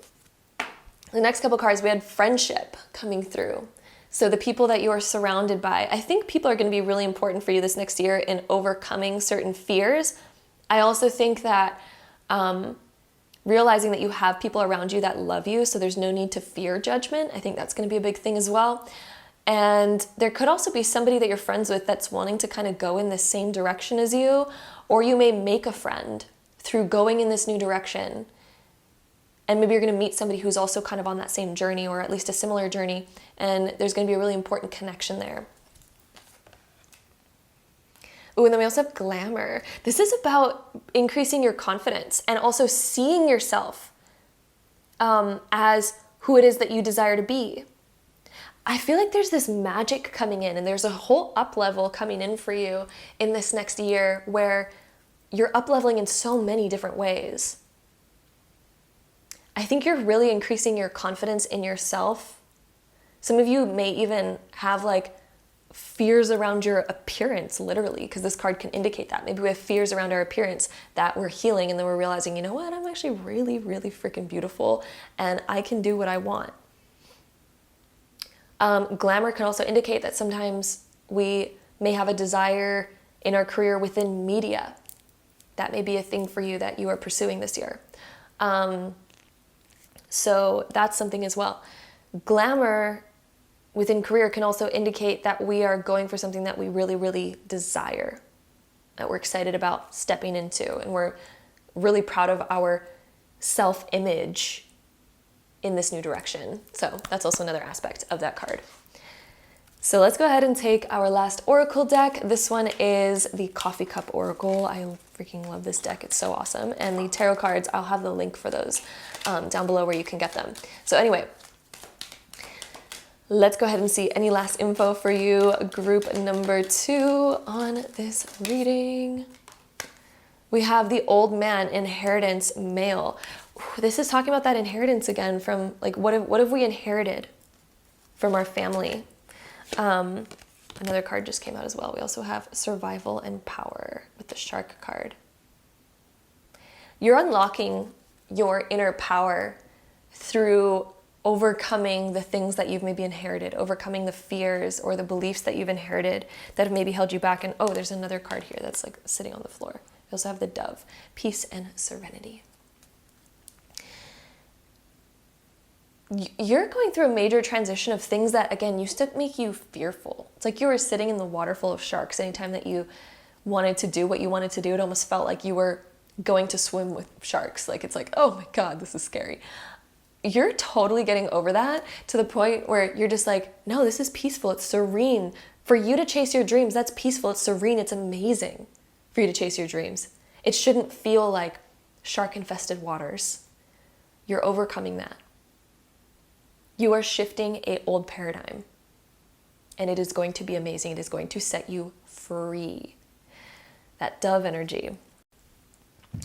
The next couple cards, we had friendship coming through. So the people that you are surrounded by, I think people are going to be really important for you this next year in overcoming certain fears. I also think that realizing that you have people around you that love you, so there's no need to fear judgment. I think that's going to be a big thing as well. And there could also be somebody that you're friends with that's wanting to kind of go in the same direction as you, or you may make a friend through going in this new direction. And maybe you're going to meet somebody who's also kind of on that same journey or at least a similar journey. And there's going to be a really important connection there. Ooh, and then we also have glamour. This is about increasing your confidence and also seeing yourself as who it is that you desire to be. I feel like there's this magic coming in and there's a whole up level coming in for you in this next year where you're up leveling in so many different ways. I think you're really increasing your confidence in yourself. Some of you may even have like fears around your appearance, literally, because this card can indicate that. Maybe we have fears around our appearance that we're healing and then we're realizing, you know what, I'm actually really, really freaking beautiful and I can do what I want. Glamour can also indicate that sometimes we may have a desire in our career within media. That may be a thing for you that you are pursuing this year. So that's something as well. Glamour within career can also indicate that we are going for something that we really, really desire, that we're excited about stepping into, and we're really proud of our self-image in this new direction. So that's also another aspect of that card. So let's go ahead and take our last oracle deck. This one is the Coffee Cup Oracle. I freaking love this deck. It's so awesome. And the tarot cards, I'll have the link for those down below where you can get them. So anyway, let's go ahead and see any last info for you. Group number 2 on this reading. We have the Old Man, Inheritance, Male. This is talking about that inheritance again from like, what have we inherited from our family? Another card just came out as well. We also have Survival and Power with the Shark card. You're unlocking your inner power through overcoming the things that you've maybe inherited, overcoming the fears or the beliefs that you've inherited that have maybe held you back. And oh, there's another card here that's like sitting on the floor. We also have the Dove, Peace and Serenity. you're going through a major transition of things that, again, used to make you fearful. It's like you were sitting in the water full of sharks. Anytime that you wanted to do what you wanted to do, it almost felt like you were going to swim with sharks. Like, it's like, oh my God, this is scary. You're totally getting over that to the point where you're just like, no, this is peaceful. It's serene. For you to chase your dreams, that's peaceful. It's serene. It's amazing for you to chase your dreams. It shouldn't feel like shark-infested waters. You're overcoming that. You are shifting an old paradigm, and it is going to be amazing. It is going to set you free. That dove energy.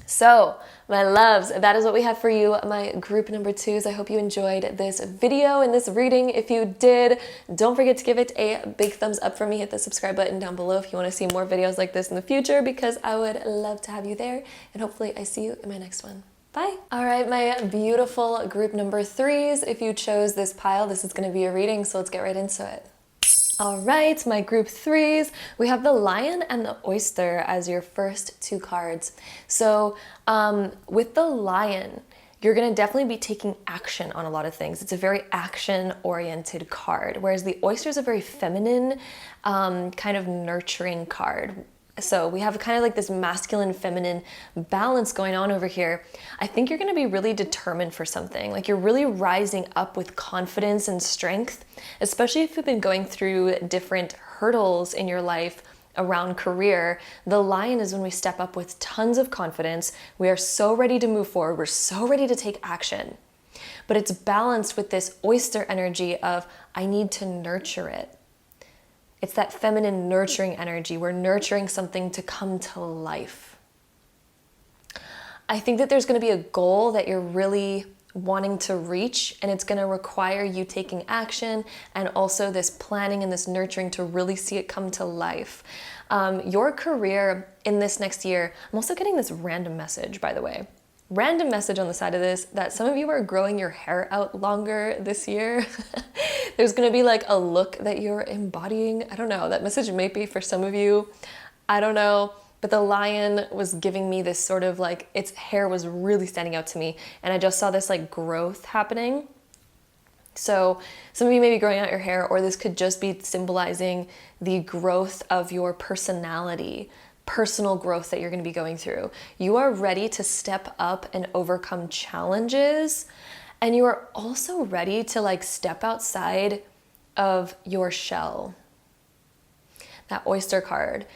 So, my loves, that is what we have for you, my group number 2s. I hope you enjoyed this video and this reading. If you did, don't forget to give it a big thumbs up for me. Hit the subscribe button down below if you want to see more videos like this in the future, because I would love to have you there. And hopefully I see you in my next one. Bye. All right, my beautiful group number 3s. If you chose this pile, this is going to be a reading, so let's get right into it. All right, my group 3s, we have the Lion and the Oyster as your first 2 cards. So with the Lion, you're going to definitely be taking action on a lot of things. It's a very action-oriented card, whereas the Oyster is a very feminine, kind of nurturing card. So we have kind of like this masculine, feminine balance going on over here. I think you're going to be really determined for something. Like, you're really rising up with confidence and strength, especially if you've been going through different hurdles in your life around career. The Lion is when we step up with tons of confidence. We are so ready to move forward. We're so ready to take action. But it's balanced with this Oyster energy of, I need to nurture it. It's that feminine nurturing energy. We're nurturing something to come to life. I think that there's going to be a goal that you're really wanting to reach, and it's going to require you taking action and also this planning and this nurturing to really see it come to life. Your career in this next year, I'm also getting this random message, by the way. Random message on the side of this, that some of you are growing your hair out longer this year. There's going to be like a look that you're embodying. I don't know. That message may be for some of you. I don't know. But the Lion was giving me this sort of like, its hair was really standing out to me. And I just saw this like growth happening. So some of you may be growing out your hair, or this could just be symbolizing the growth of your personality, personal growth that you're going to be going through. You are ready to step up and overcome challenges, and you are also ready to like step outside of your shell. That Oyster card,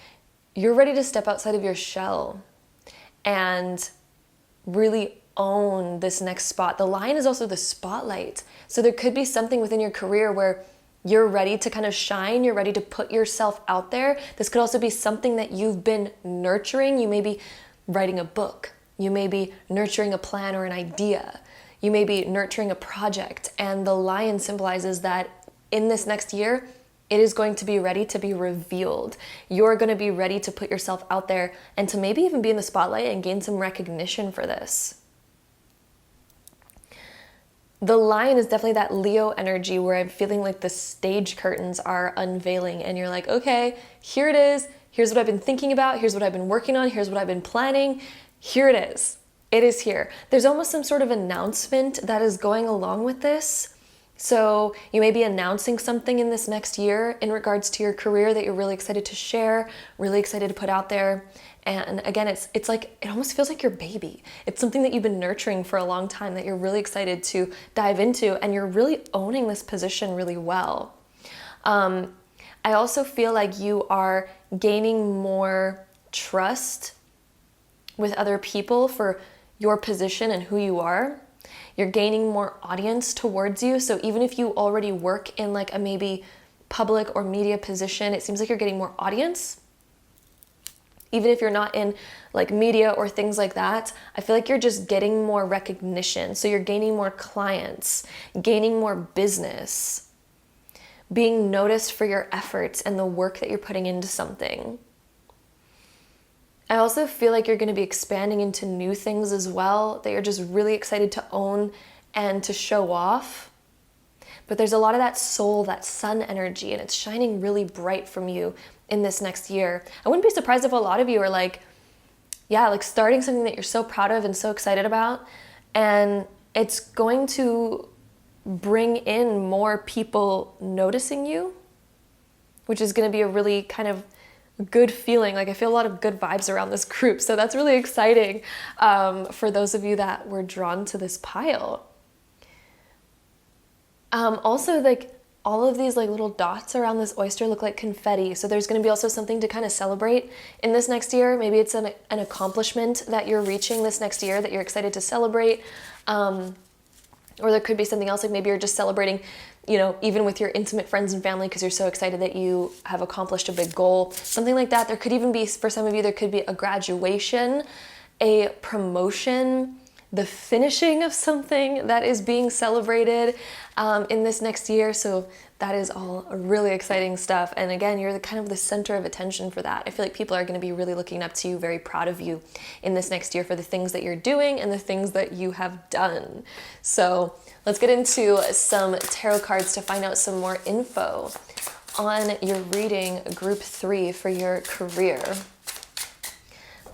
you're ready to step outside of your shell and really own this next spot. The Lion is also the spotlight. So there could be something within your career where you're ready to kind of shine. You're ready to put yourself out there. This could also be something that you've been nurturing. You may be writing a book. You may be nurturing a plan or an idea. You may be nurturing a project. And the Lion symbolizes that in this next year, it is going to be ready to be revealed. You're going to be ready to put yourself out there and to maybe even be in the spotlight and gain some recognition for this. The Lion is definitely that Leo energy where I'm feeling like the stage curtains are unveiling and you're like, okay, here it is. Here's what I've been thinking about. Here's what I've been working on. Here's what I've been planning. Here it is. It is here. There's almost some sort of announcement that is going along with this. So you may be announcing something in this next year in regards to your career that you're really excited to share, really excited to put out there. And again, it's like, it almost feels like your baby. It's something that you've been nurturing for a long time that you're really excited to dive into, and you're really owning this position really well. I also feel like you are gaining more trust with other people for your position and who you are. You're gaining more audience towards you. So even if you already work in like a maybe public or media position, it seems like you're getting more audience. Even if you're not in like media or things like that, I feel like you're just getting more recognition. So you're gaining more clients, gaining more business, being noticed for your efforts and the work that you're putting into something. I also feel like you're going to be expanding into new things as well, that you're just really excited to own and to show off. But there's a lot of that soul, that sun energy, and it's shining really bright from you in this next year. I wouldn't be surprised if a lot of you are like, yeah, like starting something that you're so proud of and so excited about, and it's going to bring in more people noticing you, which is going to be a really kind of good feeling. Like I feel a lot of good vibes around this group. So that's really exciting for those of you that were drawn to this pile. Also, like all of these like little dots around this oyster look like confetti. So there's going to be also something to kind of celebrate in this next year. Maybe it's an accomplishment that you're reaching this next year that you're excited to celebrate. Or there could be something else, like maybe you're just celebrating, you know, even with your intimate friends and family because you're so excited that you have accomplished a big goal, something like that. There could even be, for some of you, there could be a graduation, a promotion, the finishing of something that is being celebrated in this next year. So that is all really exciting stuff. And again, you're the kind of the center of attention for that. I feel like people are going to be really looking up to you, very proud of you in this next year for the things that you're doing and the things that you have done. So let's get into some tarot cards to find out some more info on your reading, group 3 for your career.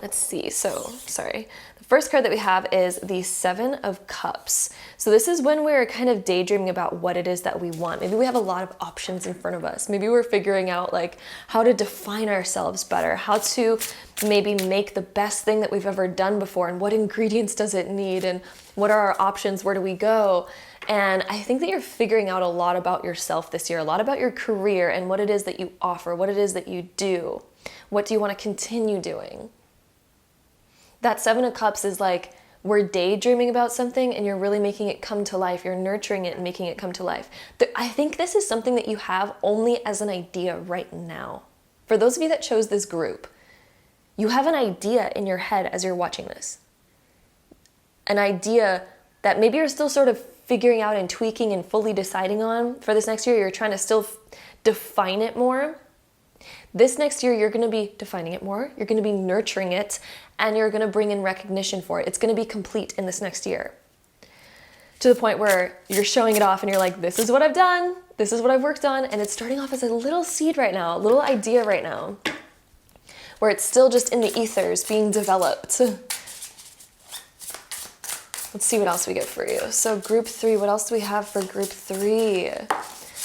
Let's see. So, sorry. The first card that we have is the 7 of Cups. So this is when we're kind of daydreaming about what it is that we want. Maybe we have a lot of options in front of us. Maybe we're figuring out like how to define ourselves better, how to maybe make the best thing that we've ever done before, and what ingredients does it need, and what are our options, where do we go? And I think that you're figuring out a lot about yourself this year, a lot about your career and what it is that you offer, what it is that you do. What do you want to continue doing? That 7 of Cups is like we're daydreaming about something and you're really making it come to life. You're nurturing it and making it come to life. I think this is something that you have only as an idea right now. For those of you that chose this group, you have an idea in your head as you're watching this. An idea that maybe you're still sort of figuring out and tweaking and fully deciding on. For this next year, you're trying to still define it more. This next year, you're going to be defining it more. You're going to be nurturing it, and you're going to bring in recognition for it. It's going to be complete in this next year. To the point where you're showing it off and you're like, this is what I've done. This is what I've worked on. And it's starting off as a little seed right now, a little idea right now, where it's still just in the ethers being developed. Let's see what else we get for you. So group 3, what else do we have for group 3?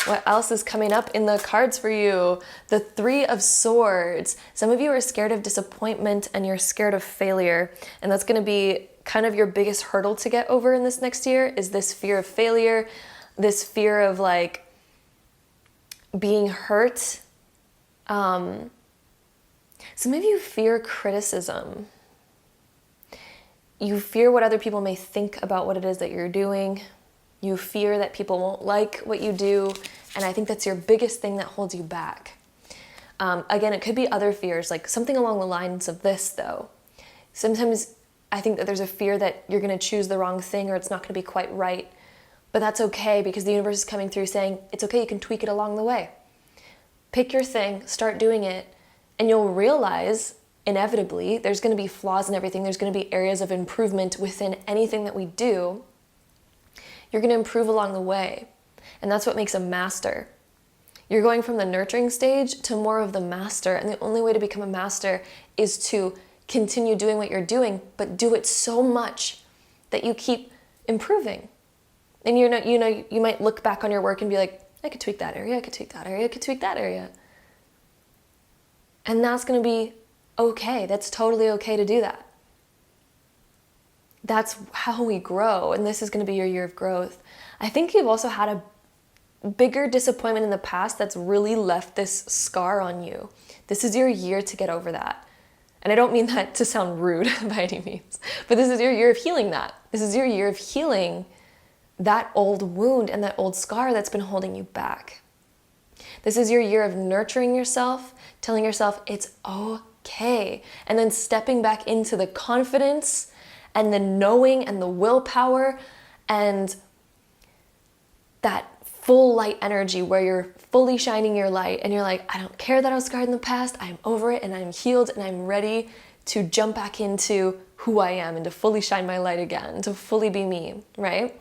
What else is coming up in the cards for you? The 3 of Swords. Some of you are scared of disappointment and you're scared of failure. And that's going to be kind of your biggest hurdle to get over in this next year, is this fear of failure, this fear of like being hurt. Some of you fear criticism. You fear what other people may think about what it is that you're doing. You fear that people won't like what you do, and I think that's your biggest thing that holds you back. Again, it could be other fears, like something along the lines of this, though. Sometimes I think that there's a fear that you're going to choose the wrong thing or it's not going to be quite right, but that's okay because the universe is coming through saying, it's okay, you can tweak it along the way. Pick your thing, start doing it, and you'll realize, inevitably, there's going to be flaws in everything. There's going to be areas of improvement within anything that we do. You're going to improve along the way. And that's what makes a master. You're going from the nurturing stage to more of the master. And the only way to become a master is to continue doing what you're doing, but do it so much that you keep improving. And you might look back on your work and be like, I could tweak that area, I could tweak that area, I could tweak that area. And that's going to be okay. That's totally okay to do that. That's how we grow, and this is going to be your year of growth. I think you've also had a bigger disappointment in the past that's really left this scar on you. This is your year to get over that. And I don't mean that to sound rude by any means, but this is your year of healing that. This is your year of healing that old wound and that old scar that's been holding you back. This is your year of nurturing yourself, telling yourself it's okay, and then stepping back into the confidence and the knowing and the willpower and that full light energy where you're fully shining your light and you're like, I don't care that I was scarred in the past, I'm over it and I'm healed and I'm ready to jump back into who I am and to fully shine my light again, to fully be me, right?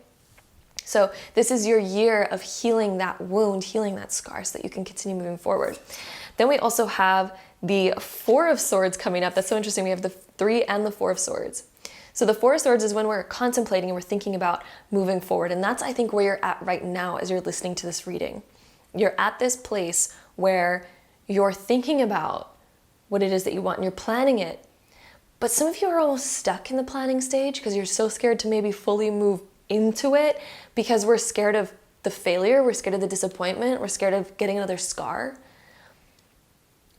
So this is your year of healing that wound, healing that scar so that you can continue moving forward. Then we also have the 4 of Swords coming up. That's so interesting. We have the 3 and the 4 of Swords. So the Four of Swords is when we're contemplating and we're thinking about moving forward. And that's, I think, where you're at right now as you're listening to this reading. You're at this place where you're thinking about what it is that you want and you're planning it. But some of you are almost stuck in the planning stage because you're so scared to maybe fully move into it because we're scared of the failure, we're scared of the disappointment, we're scared of getting another scar.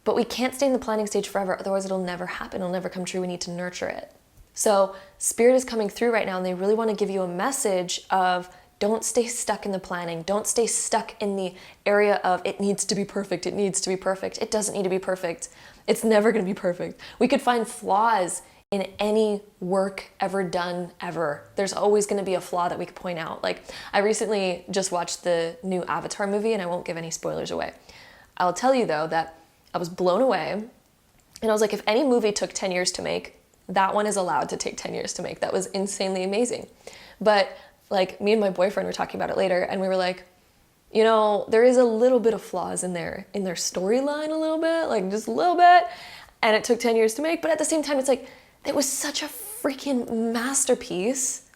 But we can't stay in the planning stage forever, otherwise it'll never happen, it'll never come true. We need to nurture it. So Spirit is coming through right now and they really want to give you a message of don't stay stuck in the planning. Don't stay stuck in the area of it needs to be perfect, it needs to be perfect. It doesn't need to be perfect. It's never going to be perfect. We could find flaws in any work ever done ever. There's always going to be a flaw that we could point out. Like I recently just watched the new Avatar movie and I won't give any spoilers away. I'll tell you though that I was blown away and I was like, if any movie took 10 years to make, that one is allowed to take 10 years to make. That was insanely amazing. But like me and my boyfriend were talking about it later and we were like, you know, there is a little bit of flaws in their storyline a little bit, like just a little bit. And it took 10 years to make, but at the same time, it's like, it was such a freaking masterpiece.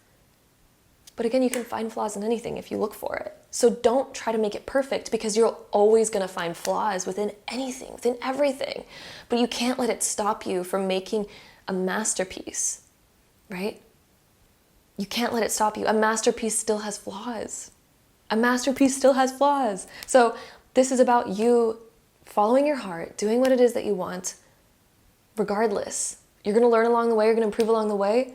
But again, you can find flaws in anything if you look for it. So don't try to make it perfect because you're always gonna find flaws within anything, within everything. But you can't let it stop you from making a masterpiece, right? You can't let it stop you. A masterpiece still has flaws. A masterpiece still has flaws. So this is about you following your heart, doing what it is that you want, regardless. You're gonna learn along the way, you're gonna improve along the way.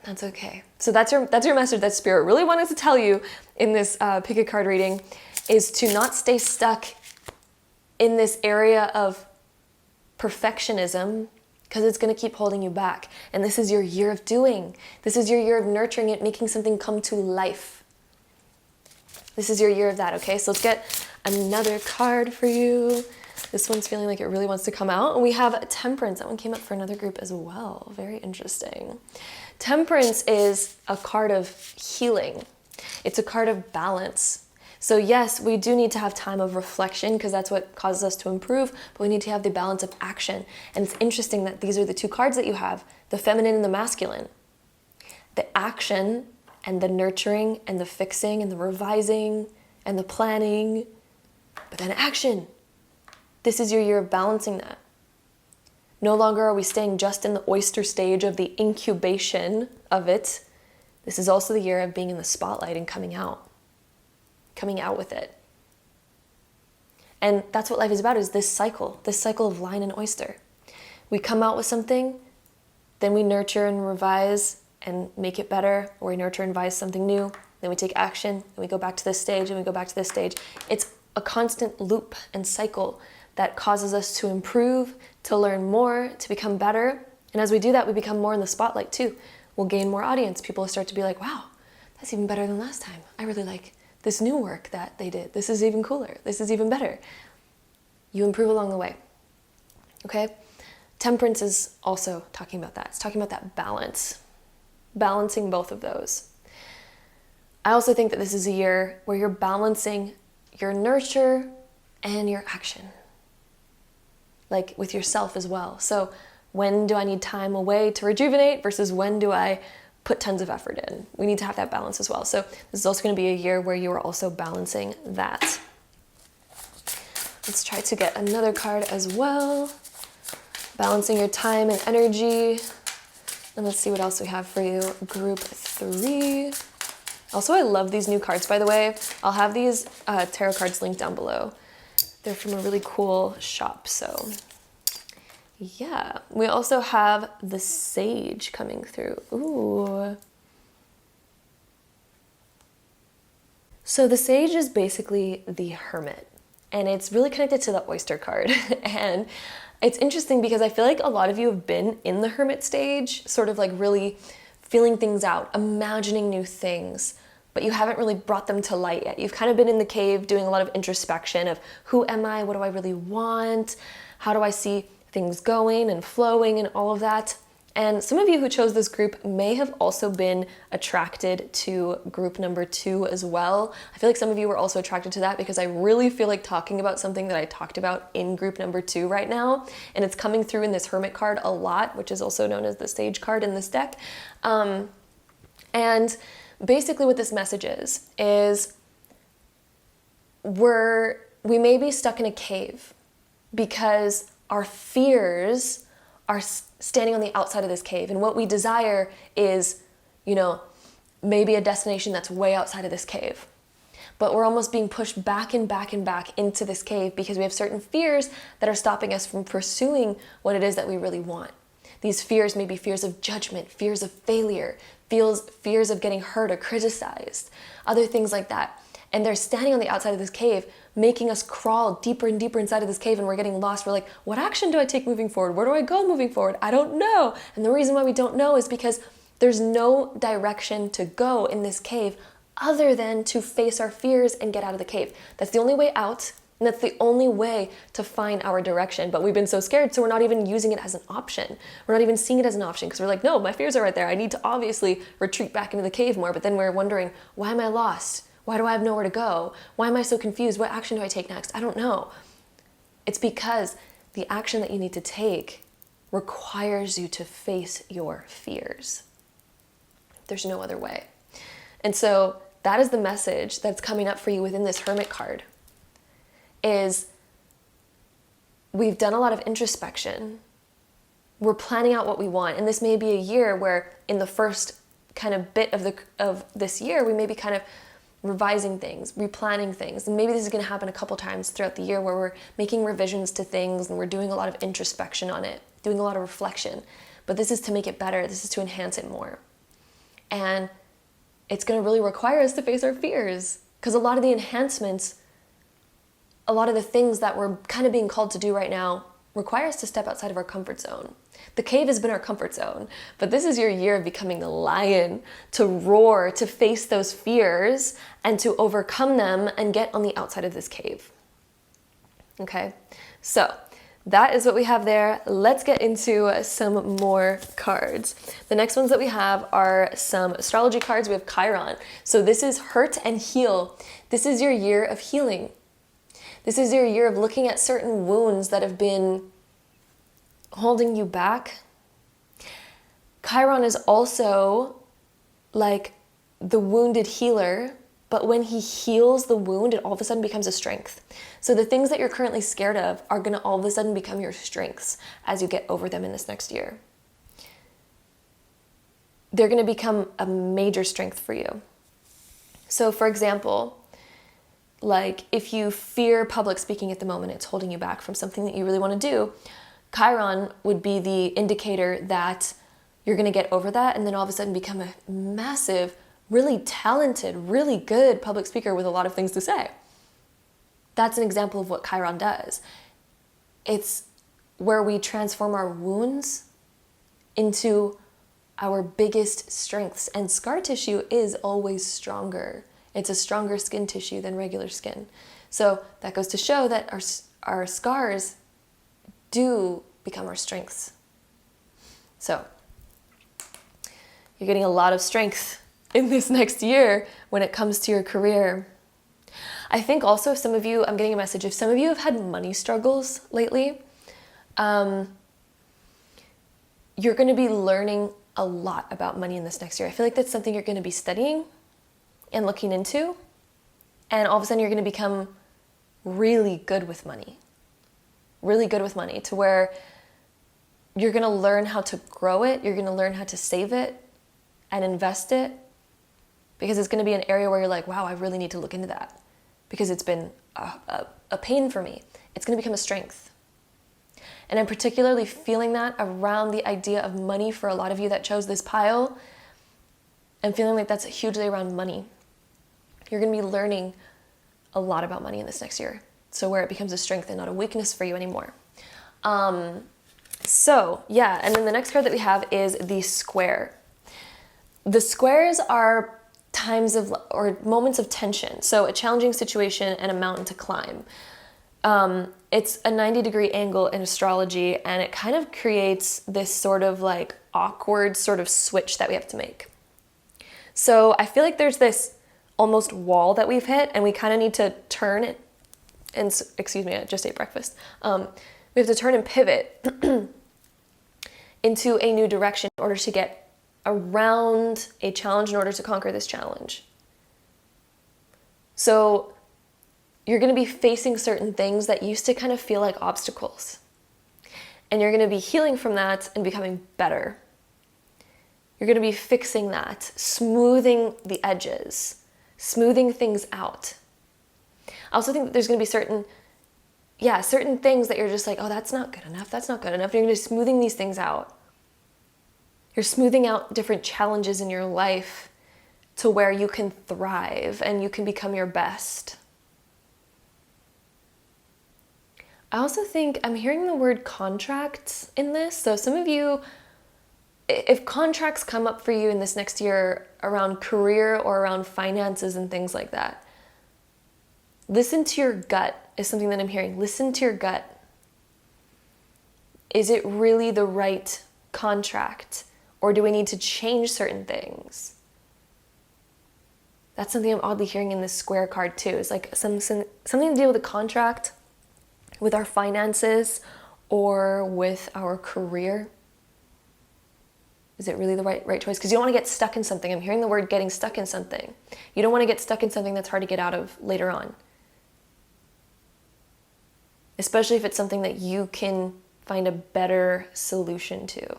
That's okay. So that's your message that Spirit really wanted to tell you in this pick a card reading, is to not stay stuck in this area of perfectionism because it's going to keep holding you back. And this is your year of doing. This is your year of nurturing it, making something come to life. This is your year of that, okay? So let's get another card for you. This one's feeling like it really wants to come out. And we have Temperance. That one came up for another group as well. Very interesting. Temperance is a card of healing. It's a card of balance. So yes, we do need to have time of reflection because that's what causes us to improve, but we need to have the balance of action. And it's interesting that these are the two cards that you have, the feminine and the masculine. The action and the nurturing and the fixing and the revising and the planning, but then action. This is your year of balancing that. No longer are we staying just in the oyster stage of the incubation of it. This is also the year of being in the spotlight and coming out with it. And that's what life is about, is this cycle of line and oyster. We come out with something, then we nurture and revise and make it better, or we nurture and revise something new, then we take action, and we go back to this stage, and we go back to this stage. It's a constant loop and cycle that causes us to improve, to learn more, to become better. And as we do that, we become more in the spotlight too. We'll gain more audience. People will start to be like, wow, that's even better than last time. I really like this new work that they did. This is even cooler. This is even better. You improve along the way, okay? Temperance is also talking about that. It's talking about that balance, balancing both of those. I also think that this is a year where you're balancing your nurture and your action, like with yourself as well. So when do I need time away to rejuvenate versus when do I put tons of effort in? We need to have that balance as well. So this is also going to be a year where you are also balancing that. Let's try to get another card as well. Balancing your time and energy. And let's see what else we have for you. Group 3. Also, I love these new cards, by the way. I'll have these tarot cards linked down below. They're from a really cool shop, so yeah. We also have the Sage coming through. Ooh. So the Sage is basically the Hermit, and it's really connected to the Oyster card. And it's interesting because I feel like a lot of you have been in the Hermit stage, sort of like really feeling things out, imagining new things, but you haven't really brought them to light yet. You've kind of been in the cave doing a lot of introspection of who am I, what do I really want, how do I see things going and flowing and all of that. And some of you who chose this group may have also been attracted to group number 2 as well. I feel like some of you were also attracted to that because I really feel like talking about something that I talked about in group number 2 right now. And it's coming through in this Hermit card a lot, which is also known as the Sage card in this deck. And basically what this message is we may be stuck in a cave because our fears are standing on the outside of this cave. And what we desire is, maybe a destination that's way outside of this cave. But we're almost being pushed back and back and back into this cave because we have certain fears that are stopping us from pursuing what it is that we really want. These fears may be fears of judgment, fears of failure, fears of getting hurt or criticized, other things like that. And they're standing on the outside of this cave, making us crawl deeper and deeper inside of this cave, and we're getting lost. We're like, what action do I take moving forward? Where do I go moving forward? I don't know. And the reason why we don't know is because there's no direction to go in this cave other than to face our fears and get out of the cave. That's the only way out, and that's the only way to find our direction. But we've been so scared, so we're not even using it as an option. We're not even seeing it as an option because we're like, no, my fears are right there. I need to obviously retreat back into the cave more. But then we're wondering, why am I lost? Why do I have nowhere to go? Why am I so confused? What action do I take next? I don't know. It's because the action that you need to take requires you to face your fears. There's no other way. And so that is the message that's coming up for you within this Hermit card, is we've done a lot of introspection. We're planning out what we want. And this may be a year where in the first kind of bit of this year, we may be kind of revising things, replanning things. And maybe this is going to happen a couple times throughout the year where we're making revisions to things and we're doing a lot of introspection on it, doing a lot of reflection. But this is to make it better. This is to enhance it more. And it's going to really require us to face our fears, because a lot of the enhancements, a lot of the things that we're kind of being called to do right now require us to step outside of our comfort zone. The cave has been our comfort zone, but this is your year of becoming the lion, to roar, to face those fears and to overcome them and get on the outside of this cave. Okay, so that is what we have there. Let's get into some more cards. The next ones that we have are some astrology cards. We have Chiron. So this is hurt and heal. This is your year of healing. This is your year of looking at certain wounds that have been holding you back. Chiron is also like the wounded healer, but when he heals the wound, it all of a sudden becomes a strength. So the things that you're currently scared of are going to all of a sudden become your strengths as you get over them in this next year. They're going to become a major strength for you. So for example, like if you fear public speaking at the moment, it's holding you back from something that you really want to do, Chiron would be the indicator that you're going to get over that and then all of a sudden become a massive, really talented, really good public speaker with a lot of things to say. That's an example of what Chiron does. It's where we transform our wounds into our biggest strengths. And scar tissue is always stronger. It's a stronger skin tissue than regular skin. So that goes to show that our scars do become our strengths. So you're getting a lot of strength in this next year when it comes to your career. I think also some of you, I'm getting a message, if some of you have had money struggles lately, you're going to be learning a lot about money in this next year. I feel like that's something you're going to be studying and looking into, and all of a sudden you're going to become really good with money. Really good with money, to where you're going to learn how to grow it, you're going to learn how to save it and invest it, because it's going to be an area where you're like, wow, I really need to look into that, because it's been a pain for me. It's going to become a strength. And I'm particularly feeling that around the idea of money for a lot of you that chose this pile. I'm feeling like that's hugely around money. You're going to be learning a lot about money in this next year. So where it becomes a strength and not a weakness for you anymore. So yeah, and then the next card that we have is the square. The squares are times of, or moments of tension. So a challenging situation and a mountain to climb. It's a 90-degree angle in astrology, and it kind of creates this sort of like awkward sort of switch that we have to make. So I feel like there's this almost wall that we've hit, and we kind of need to turn it. And excuse me, I just ate breakfast. We have to turn and pivot into a new direction in order to get around a challenge, in order to conquer this challenge. So you're going to be facing certain things that used to kind of feel like obstacles. And you're going to be healing from that and becoming better. You're going to be fixing that, smoothing the edges, smoothing things out. I also think that there's going to be certain things that you're just like, oh, that's not good enough. That's not good enough. You're going to be smoothing these things out. You're smoothing out different challenges in your life to where you can thrive and you can become your best. I also think I'm hearing the word contracts in this. So some of you, if contracts come up for you in this next year around career or around finances and things like that, listen to your gut is something that I'm hearing. Listen to your gut. Is it really the right contract? Or do we need to change certain things? That's something I'm oddly hearing in this square card too. It's like something to deal with a contract, with our finances, or with our career. Is it really the right choice? Because you don't want to get stuck in something. I'm hearing the word getting stuck in something. You don't want to get stuck in something that's hard to get out of later on. Especially if it's something that you can find a better solution to.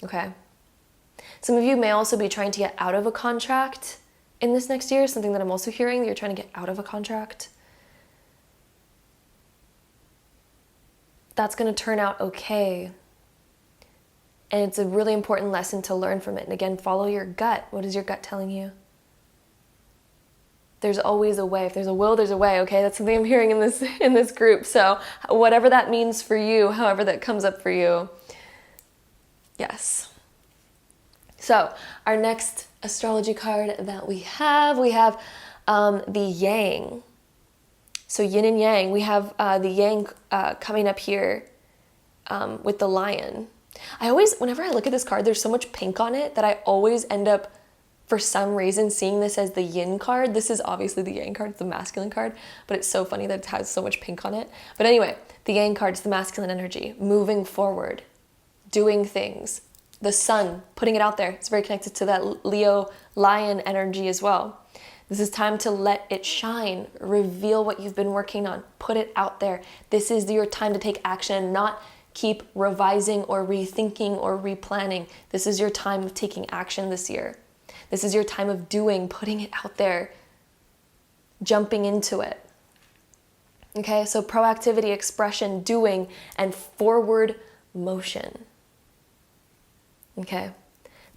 Okay? Some of you may also be trying to get out of a contract in this next year, something that I'm also hearing, that you're trying to get out of a contract. That's going to turn out okay. And it's a really important lesson to learn from it. And again, follow your gut. What is your gut telling you? There's always a way. If there's a will, there's a way, okay? That's something I'm hearing in this group. So whatever that means for you, however that comes up for you, yes. So our next astrology card that we have the Yang. So yin and yang. We have the Yang coming up here with the lion. Whenever I look at this card, there's so much pink on it that I always end up, for some reason, seeing this as the yin card. This is obviously the yang card, it's the masculine card, but it's so funny that it has so much pink on it. But anyway, the yang card is the masculine energy, moving forward, doing things. The sun, putting it out there. It's very connected to that Leo lion energy as well. This is time to let it shine, reveal what you've been working on, put it out there. This is your time to take action, not keep revising or rethinking or replanning. This is your time of taking action this year. This is your time of doing, putting it out there, jumping into it. Okay, so proactivity, expression, doing, and forward motion. Okay,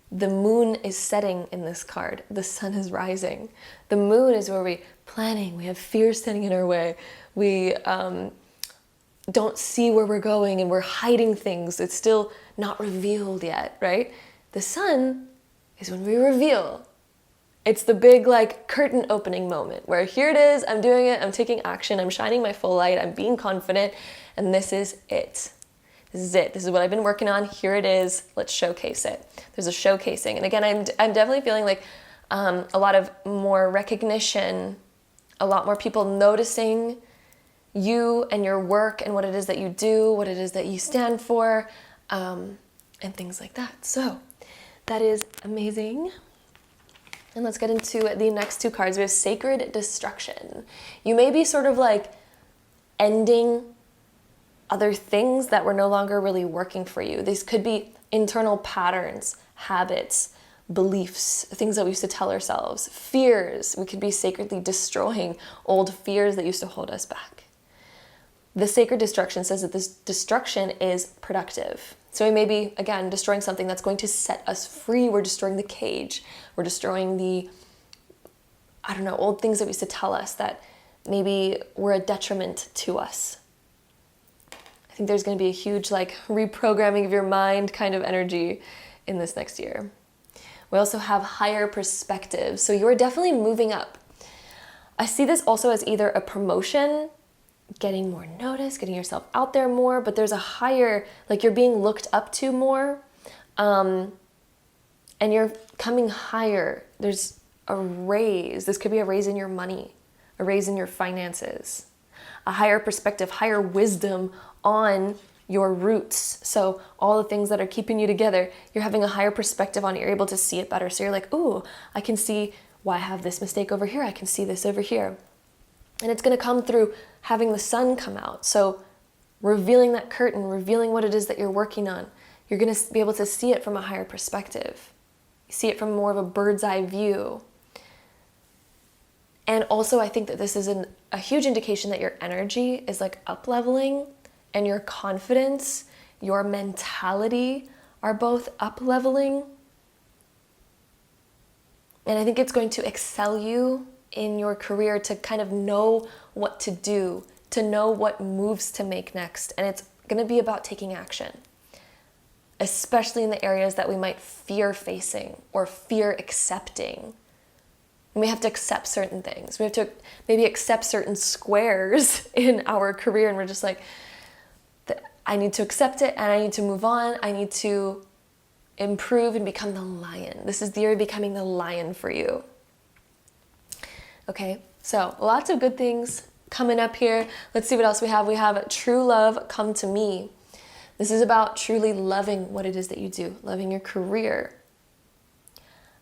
the moon is setting in this card. The sun is rising. The moon is where we're planning. We have fear standing in our way. We don't see where we're going and we're hiding things. It's still not revealed yet, right? The sun is when we reveal. It's the big like curtain opening moment where here it is, I'm doing it, I'm taking action, I'm shining my full light, I'm being confident, and this is it. This is it. This is what I've been working on. Here it is. Let's showcase it. There's a showcasing. And again, I'm definitely feeling like a lot of more recognition, a lot more people noticing you and your work and what it is that you do, what it is that you stand for, and things like that. So that is amazing. And let's get into the next two cards. We have Sacred Destruction. You may be sort of like ending other things that were no longer really working for you. These could be internal patterns, habits, beliefs, things that we used to tell ourselves, fears. We could be sacredly destroying old fears that used to hold us back. The Sacred Destruction says that this destruction is productive. So we may be, again, destroying something that's going to set us free. We're destroying the cage. We're destroying the, old things that we used to tell us that maybe were a detriment to us. I think there's going to be a huge reprogramming of your mind kind of energy in this next year. We also have higher perspective. So you're definitely moving up. I see this also as either a promotion, getting more notice, getting yourself out there more, but there's a higher, like you're being looked up to more, and you're coming higher. There's a raise. This could be a raise in your money, a raise in your finances, a higher perspective, higher wisdom on your roots. So all the things that are keeping you together, you're having a higher perspective on it. You're able to see it better. So you're like, ooh, I can see why I have this mistake over here. I can see this over here. And it's going to come through having the sun come out. So revealing that curtain, revealing what it is that you're working on, you're going to be able to see it from a higher perspective. You see it from more of a bird's eye view. And also, I think that this is a huge indication that your energy is like up leveling, and your confidence, your mentality are both up leveling. And I think it's going to excel you in your career to kind of know what to do, to know what moves to make next. And it's going to be about taking action, especially in the areas that we might fear facing or fear accepting. And we have to accept certain things. We have to maybe accept certain squares in our career, and we're just like, I need to accept it and I need to move on. I need to improve and become the lion. This is the year of becoming the lion for you. Okay, so lots of good things coming up here. Let's see what else we have. We have true love come to me. This is about truly loving what it is that you do, loving your career.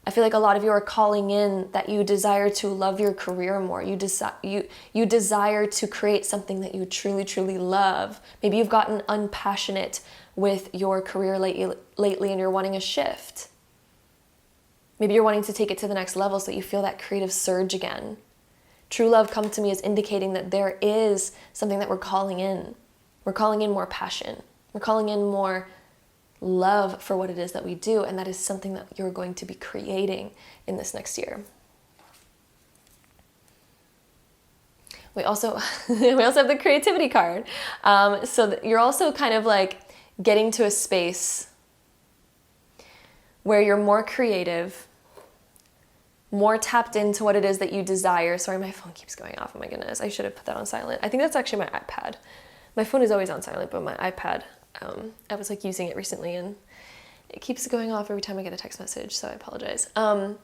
I feel like a lot of you are calling in that you desire to love your career more. You desire to create something that you truly, truly love. Maybe you've gotten unpassionate with your career lately and you're wanting a shift. Maybe you're wanting to take it to the next level so that you feel that creative surge again. True love come to me is indicating that there is something that we're calling in. We're calling in more passion. We're calling in more love for what it is that we do, and that is something that you're going to be creating in this next year. We also have the creativity card. So that you're also kind of like getting to a space where you're more creative, more tapped into what it is that you desire. Sorry, my phone keeps going off. Oh my goodness, I should have put that on silent. I think that's actually my iPad. My phone is always on silent, but my iPad, I was like using it recently and it keeps going off every time I get a text message, so I apologize. But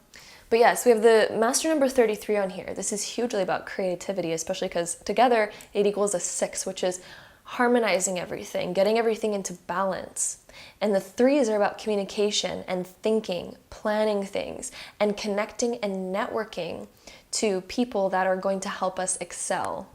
yes, we have the master number 33 on here. This is hugely about creativity, especially because together it equals a 6, which is harmonizing everything, getting everything into balance. And the 3s are about communication and thinking, planning things, and connecting and networking to people that are going to help us excel.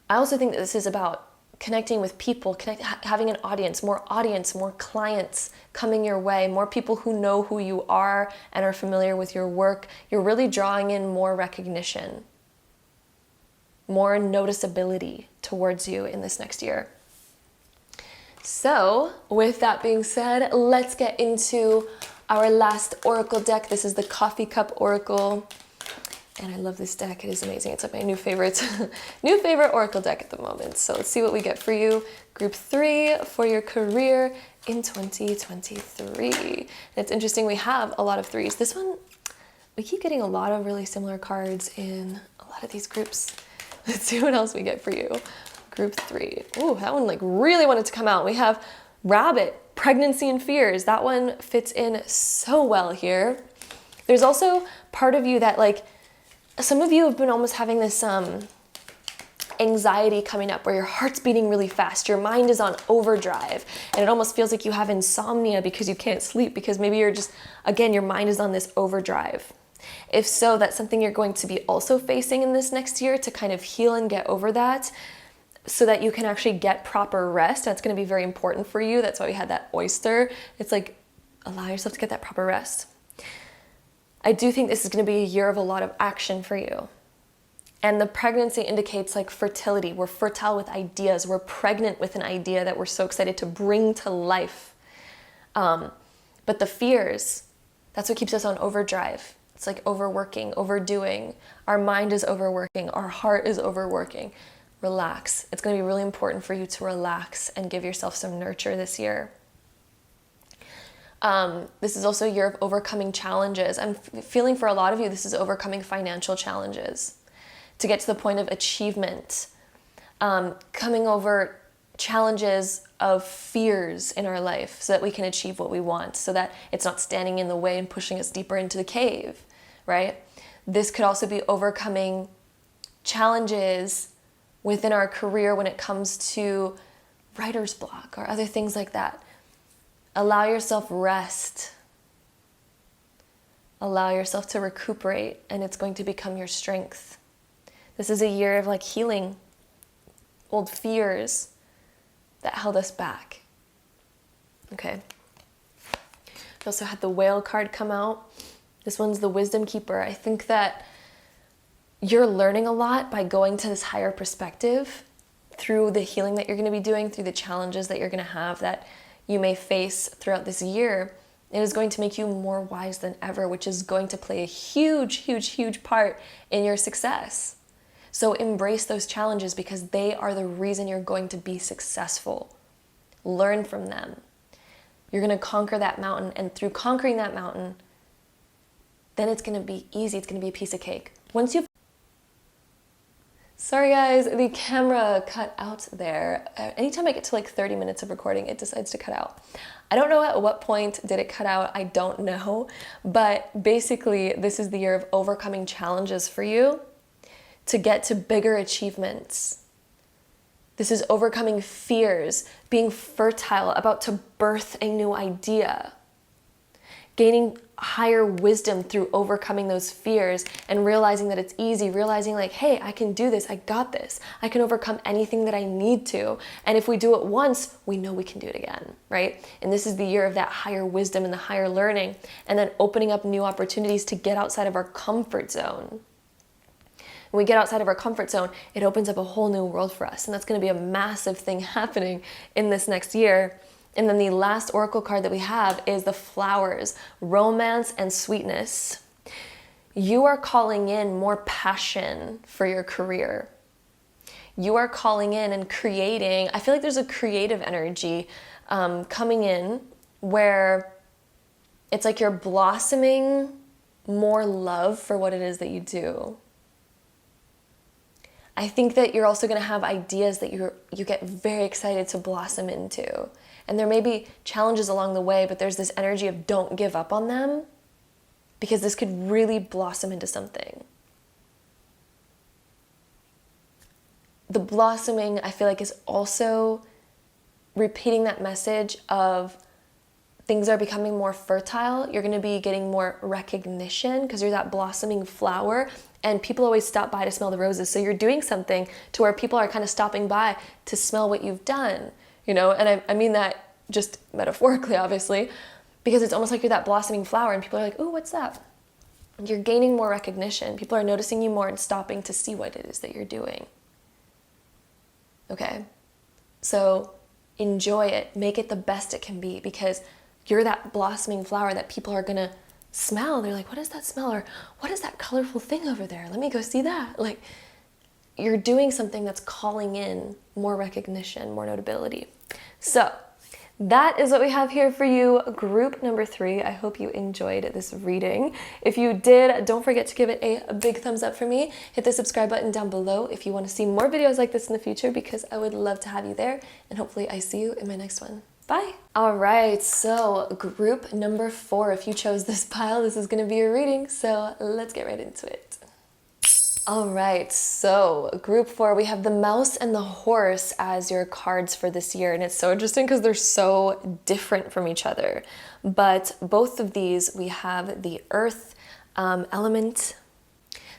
I also think that this is about connecting with people, having an audience, more clients coming your way, more people who know who you are and are familiar with your work. You're really drawing in more recognition, more noticeability towards you in this next year. So with that being said, let's get into our last oracle deck. This is the Coffee Cup Oracle. And I love this deck. It is amazing. It's like my new favorite oracle deck at the moment. So let's see what we get for you. Group 3 for your career in 2023. And it's interesting, we have a lot of 3s. This one, we keep getting a lot of really similar cards in a lot of these groups. Let's see what else we get for you. Group 3. Ooh, that one like really wanted to come out. We have Rabbit, Pregnancy and Fears. That one fits in so well here. There's also part of you that like, some of you have been almost having this anxiety coming up where your heart's beating really fast, your mind is on overdrive, and it almost feels like you have insomnia because you can't sleep because maybe you're just, again, your mind is on this overdrive. If so, that's something you're going to be also facing in this next year to kind of heal and get over that so that you can actually get proper rest. That's going to be very important for you. That's why we had that oyster. It's like, allow yourself to get that proper rest. I do think this is going to be a year of a lot of action for you. And the pregnancy indicates like fertility. We're fertile with ideas. We're pregnant with an idea that we're so excited to bring to life. But the fears, that's what keeps us on overdrive. It's like overworking, overdoing. Our mind is overworking. Our heart is overworking. Relax. It's going to be really important for you to relax and give yourself some nurture this year. This is also a year of overcoming challenges. I'm feeling for a lot of you, this is overcoming financial challenges to get to the point of achievement, coming over challenges of fears in our life so that we can achieve what we want, so that it's not standing in the way and pushing us deeper into the cave, right? This could also be overcoming challenges within our career when it comes to writer's block or other things like that. Allow yourself rest. Allow yourself to recuperate, and it's going to become your strength. This is a year of like healing old fears that held us back. Okay. We also had the Whale card come out. This one's the Wisdom Keeper. I think that you're learning a lot by going to this higher perspective through the healing that you're going to be doing, through the challenges that you're going to have that you may face throughout this year. It is going to make you more wise than ever, which is going to play a huge, huge, huge part in your success. So embrace those challenges because they are the reason you're going to be successful. Learn from them. You're going to conquer that mountain, and through conquering that mountain, then it's going to be easy. It's going to be a piece of cake. Sorry guys, the camera cut out there. Anytime I get to like 30 minutes of recording, it decides to cut out. I don't know at what point did it cut out, I don't know. But basically, this is the year of overcoming challenges for you to get to bigger achievements. This is overcoming fears, being fertile, about to birth a new idea, gaining higher wisdom through overcoming those fears and realizing that it's easy, realizing like, hey, I can do this, I got this, I can overcome anything that I need to. And if we do it once, we know we can do it again, right? And this is the year of that higher wisdom and the higher learning, and then opening up new opportunities to get outside of our comfort zone. When we get outside of our comfort zone, it opens up a whole new world for us. And that's going to be a massive thing happening in this next year. And then the last oracle card that we have is the Flowers, Romance and Sweetness. You are calling in more passion for your career. You are calling in and creating. I feel like there's a creative energy coming in where it's like you're blossoming more love for what it is that you do. I think that you're also going to have ideas that you get very excited to blossom into. And there may be challenges along the way, but there's this energy of don't give up on them because this could really blossom into something. The blossoming, I feel like, is also repeating that message of things are becoming more fertile. You're going to be getting more recognition because you're that blossoming flower. And people always stop by to smell the roses. So you're doing something to where people are kind of stopping by to smell what you've done, you know? And I mean that just metaphorically, obviously, because it's almost like you're that blossoming flower and people are like, ooh, what's that? And you're gaining more recognition. People are noticing you more and stopping to see what it is that you're doing. Okay? So enjoy it. Make it the best it can be because you're that blossoming flower that people are going to smell. They're like, what is that smell? Or what is that colorful thing over there? Let me go see that. Like, you're doing something that's calling in more recognition, more notability. So that is what we have here for you, group number 3. I hope you enjoyed this reading. If you did, don't forget to give it a big thumbs up for me. Hit the subscribe button down below if you want to see more videos like this in the future, because I would love to have you there. And hopefully I see you in my next one. Bye. All right, so group number 4, if you chose this pile, this is going to be your reading. So let's get right into it. All right, so group 4, we have the Mouse and the Horse as your cards for this year. And it's so interesting because they're so different from each other. But both of these, we have the Earth element.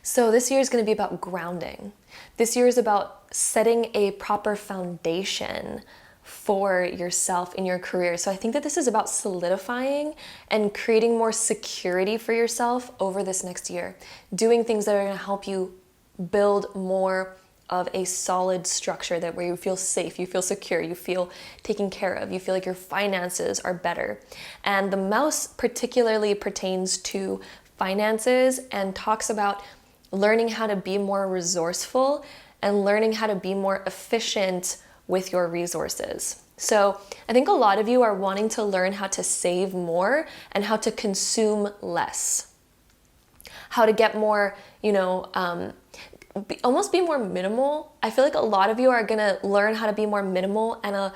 So this year is going to be about grounding. This year is about setting a proper foundation for yourself in your career. So I think that this is about solidifying and creating more security for yourself over this next year. Doing things that are going to help you build more of a solid structure that where you feel safe, you feel secure, you feel taken care of, you feel like your finances are better. And the Mouse particularly pertains to finances and talks about learning how to be more resourceful and learning how to be more efficient with your resources. So I think a lot of you are wanting to learn how to save more and how to consume less. How to get more, almost be more minimal. I feel like a lot of you are going to learn how to be more minimal and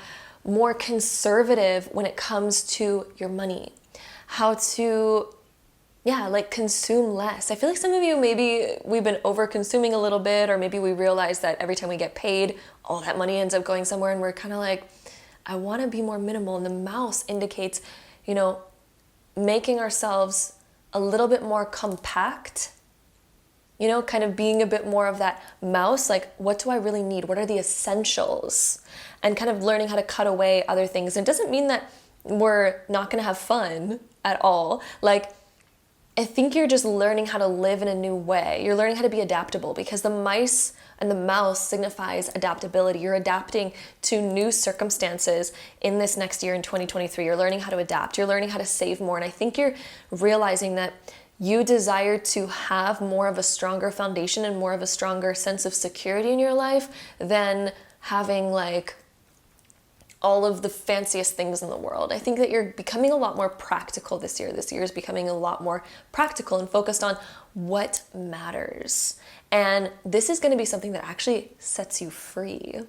more conservative when it comes to your money. How to, consume less. I feel like some of you, maybe we've been over consuming a little bit, or maybe we realize that every time we get paid, all that money ends up going somewhere, and we're kind of like, I want to be more minimal. And the mouse indicates, making ourselves a little bit more compact, kind of being a bit more of that mouse, like, what do I really need? What are the essentials? And kind of learning how to cut away other things. And it doesn't mean that we're not going to have fun at all. Like, I think you're just learning how to live in a new way. You're learning how to be adaptable, because the mice and the mouse signifies adaptability. You're adapting to new circumstances in this next year in 2023. You're learning how to adapt. You're learning how to save more. And I think you're realizing that you desire to have more of a stronger foundation and more of a stronger sense of security in your life than having like all of the fanciest things in the world. I think that you're becoming a lot more practical this year. This year is becoming a lot more practical and focused on what matters. And this is going to be something that actually sets you free,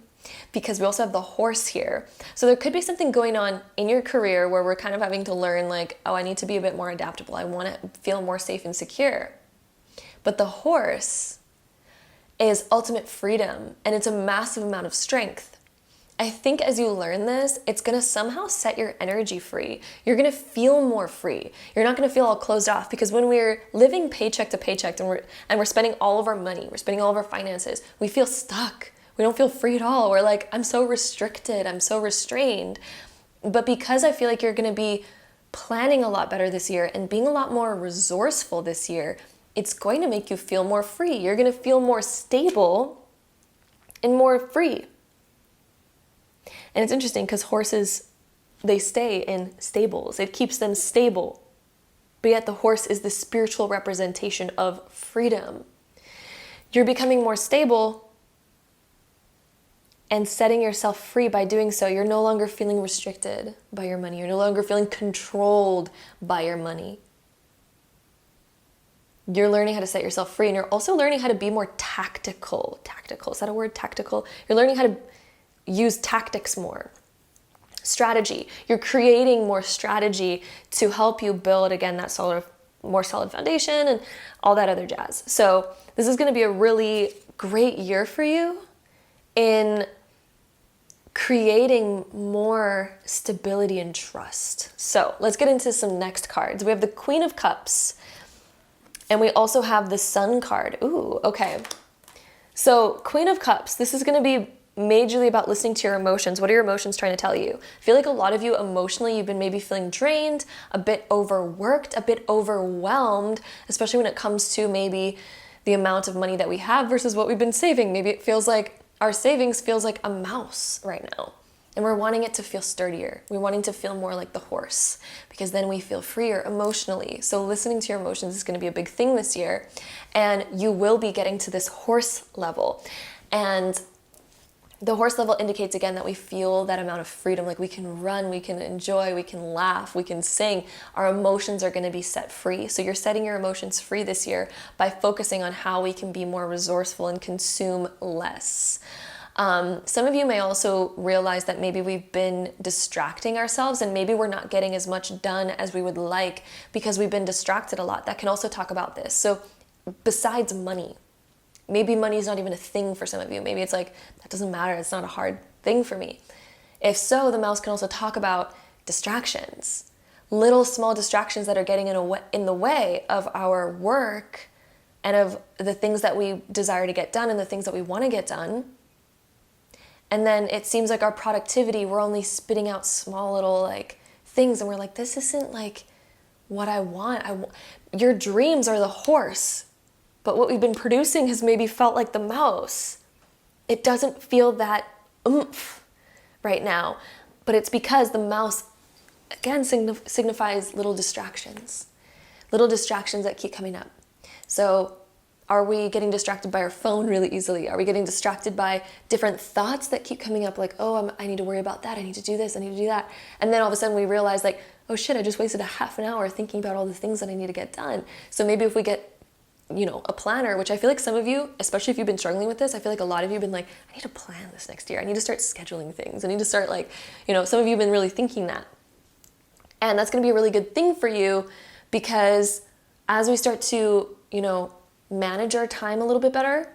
because we also have the horse here. So there could be something going on in your career where we're kind of having to learn like, oh, I need to be a bit more adaptable. I want to feel more safe and secure. But the horse is ultimate freedom, and it's a massive amount of strength. I think as you learn this, it's going to somehow set your energy free. You're going to feel more free. You're not going to feel all closed off, because when we're living paycheck to paycheck and we're spending all of our money, we're spending all of our finances, we feel stuck. We don't feel free at all. We're like, I'm so restricted. I'm so restrained. But because I feel like you're going to be planning a lot better this year and being a lot more resourceful this year, it's going to make you feel more free. You're going to feel more stable and more free. And it's interesting because horses, they stay in stables. It keeps them stable. But yet the horse is the spiritual representation of freedom. You're becoming more stable and setting yourself free by doing so. You're no longer feeling restricted by your money. You're no longer feeling controlled by your money. You're learning how to set yourself free, and you're also learning how to be more tactical. Tactical, is that a word? Tactical? You're learning how to use tactics more. Strategy. You're creating more strategy to help you build, again, that more solid foundation and all that other jazz. So this is going to be a really great year for you in creating more stability and trust. So let's get into some next cards. We have the Queen of Cups, and we also have the Sun card. Ooh, okay. So Queen of Cups, this is going to be majorly about listening to your emotions. What are your emotions trying to tell you? I feel like a lot of you emotionally, you've been maybe feeling drained, a bit overworked, a bit overwhelmed, especially when it comes to maybe the amount of money that we have versus what we've been saving. Maybe it feels like our savings feels like a mouse right now, and we're wanting it to feel sturdier. We're wanting to feel more like the horse, because then we feel freer emotionally. So listening to your emotions is going to be a big thing this year, and you will be getting to this horse level. And the horse level indicates, again, that we feel that amount of freedom, like we can run, we can enjoy, we can laugh, we can sing. Our emotions are going to be set free. So you're setting your emotions free this year by focusing on how we can be more resourceful and consume less. Some of you may also realize that maybe we've been distracting ourselves, and maybe we're not getting as much done as we would like because we've been distracted a lot. That can also talk about this. So besides money, maybe money is not even a thing for some of you. Maybe it's like, that doesn't matter. It's not a hard thing for me. If so, the mouse can also talk about distractions, little small distractions that are getting in the way of our work and of the things that we desire to get done and the things that we want to get done. And then it seems like our productivity, we're only spitting out small little like things, and we're like, this isn't like what I want. Your dreams are the horse. But what we've been producing has maybe felt like the mouse. It doesn't feel that oomph right now. But it's because the mouse, again, signifies little distractions that keep coming up. So Are we getting distracted by our phone really easily? Are we getting distracted by different thoughts that keep coming up like, oh, I need to worry about that. I need to do this. I need to do that. And then all of a sudden we realize like, oh shit, I just wasted a half an hour thinking about all the things that I need to get done. So maybe if we get, a planner, which I feel like some of you, especially if you've been struggling with this, I feel like a lot of you have been like, I need to plan this next year. I need to start scheduling things. I need to start like, some of you have been really thinking that. And that's going to be a really good thing for you because as we start to, manage our time a little bit better,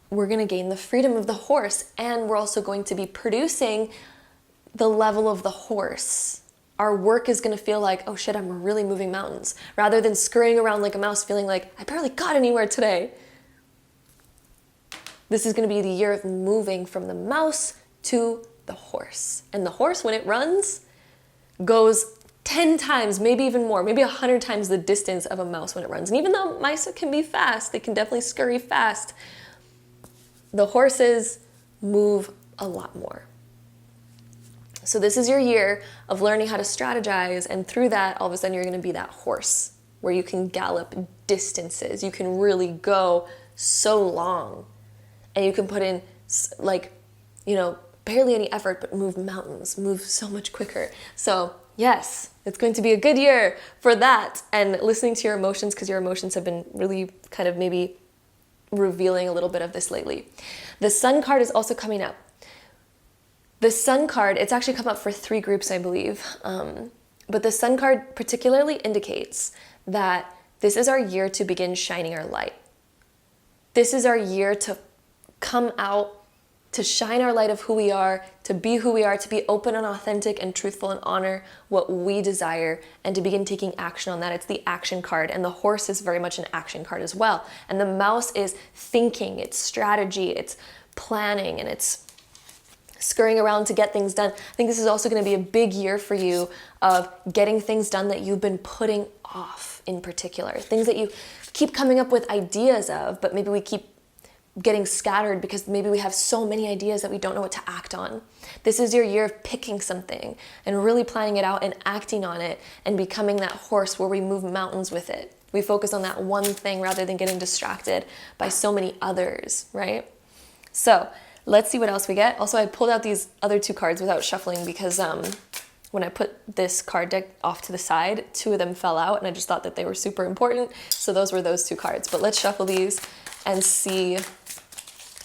we're going to gain the freedom of the horse, and we're also going to be producing the level of the horse. Our work is going to feel like, oh shit, I'm really moving mountains, rather than scurrying around like a mouse feeling like I barely got anywhere today. This is going to be the year of moving from the mouse to the horse. And the horse, when it runs, goes 10 times, maybe even more, maybe 100 times the distance of a mouse when it runs. And even though mice can be fast, they can definitely scurry fast, the horses move a lot more. So this is your year of learning how to strategize, and through that, all of a sudden you're going to be that horse where you can gallop distances. You can really go so long, and you can put in barely any effort, but move mountains, move so much quicker. So yes, it's going to be a good year for that, and listening to your emotions, because your emotions have been really kind of maybe revealing a little bit of this lately. The Sun card is also coming up. The Sun card, it's actually come up for 3 groups, I believe. But the Sun card particularly indicates that this is our year to begin shining our light. This is our year to come out, to shine our light of who we are, to be who we are, to be open and authentic and truthful and honor what we desire, and to begin taking action on that. It's the action card, and the horse is very much an action card as well. And the mouse is thinking, it's strategy, it's planning, and it's scurrying around to get things done. I think this is also going to be a big year for you of getting things done that you've been putting off, in particular. Things that you keep coming up with ideas of, but maybe we keep getting scattered because maybe we have so many ideas that we don't know what to act on. This is your year of picking something and really planning it out and acting on it and becoming that horse where we move mountains with it. We focus on that one thing rather than getting distracted by so many others, right? So let's see what else we get. Also, I pulled out these other 2 cards without shuffling because when I put this card deck off to the side, 2 of them fell out, and I just thought that they were super important. So those were those 2 cards. But let's shuffle these and see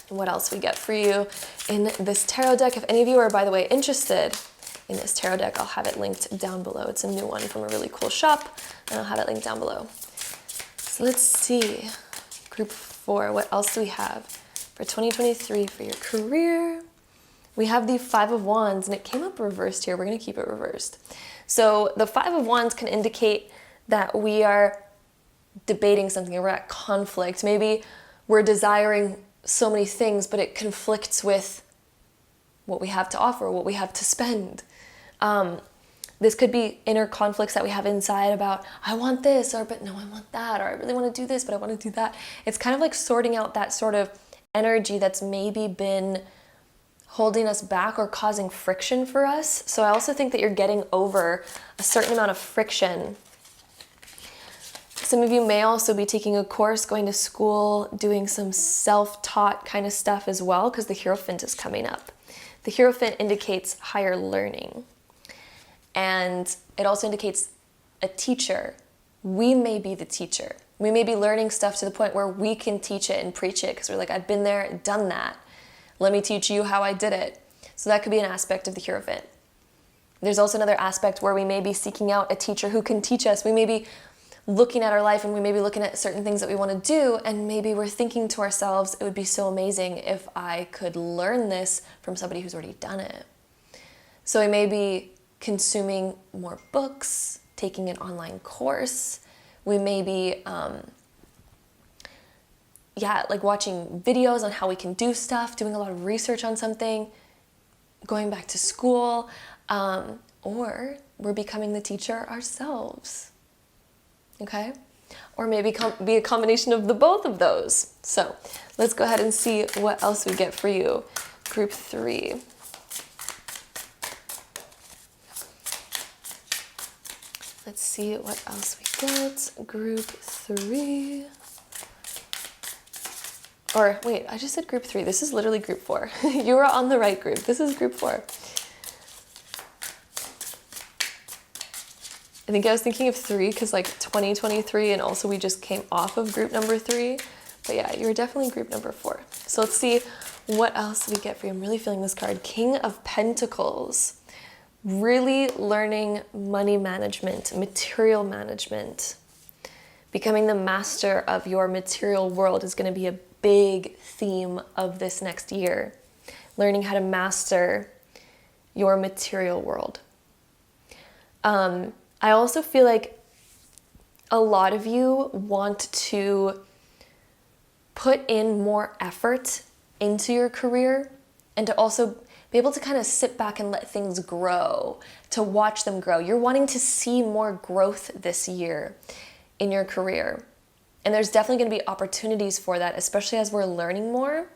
what else we get for you in this tarot deck. If any of you are, by the way, interested in this tarot deck, I'll have it linked down below. It's a new one from a really cool shop, and I'll have it linked down below. So let's see. Group 4, what else do we have for 2023 for your career? We have the 5 of Wands, and it came up reversed here. We're going to keep it reversed. So the 5 of Wands can indicate that we are debating something, or we're at conflict. Maybe we're desiring so many things, but it conflicts with what we have to offer, what we have to spend. This could be inner conflicts that we have inside about, I want this, or but no, I want that, or I really want to do this, but I want to do that. It's kind of like sorting out that sort of energy that's maybe been holding us back or causing friction for us. So I also think that you're getting over a certain amount of friction. Some of you may also be taking a course, going to school, doing some self-taught kind of stuff as well, because the Hierophant is coming up. The Hierophant indicates higher learning. And it also indicates a teacher. We may be the teacher. We may be learning stuff to the point where we can teach it and preach it, because we're like, I've been there, done that. Let me teach you how I did it. So that could be an aspect of the Hierophant. There's also another aspect where we may be seeking out a teacher who can teach us. We may be looking at our life, and we may be looking at certain things that we want to do, and maybe we're thinking to ourselves, it would be so amazing if I could learn this from somebody who's already done it. So we may be consuming more books, taking an online course. We may be watching videos on how we can do stuff, doing a lot of research on something, going back to school, or we're becoming the teacher ourselves. Okay? Or maybe be a combination of the both of those. So let's go ahead and see what else we get for you. Group 3. Let's see what else we get. Group 3. Or wait, I just said group 3. This is literally group 4. You are on the right group. This is group 4. I think I was thinking of 3 because like 2023, and also we just came off of group number 3. But yeah, you're definitely group number 4. So let's see what else we get for you. I'm really feeling this card. King of Pentacles. Really learning money management, material management. Becoming the master of your material world is going to be a big theme of this next year. Learning how to master your material world. I also feel like a lot of you want to put in more effort into your career and to also be able to kind of sit back and let things grow, to watch them grow. You're wanting to see more growth this year in your career. And there's definitely going to be opportunities for that, especially as we're learning more.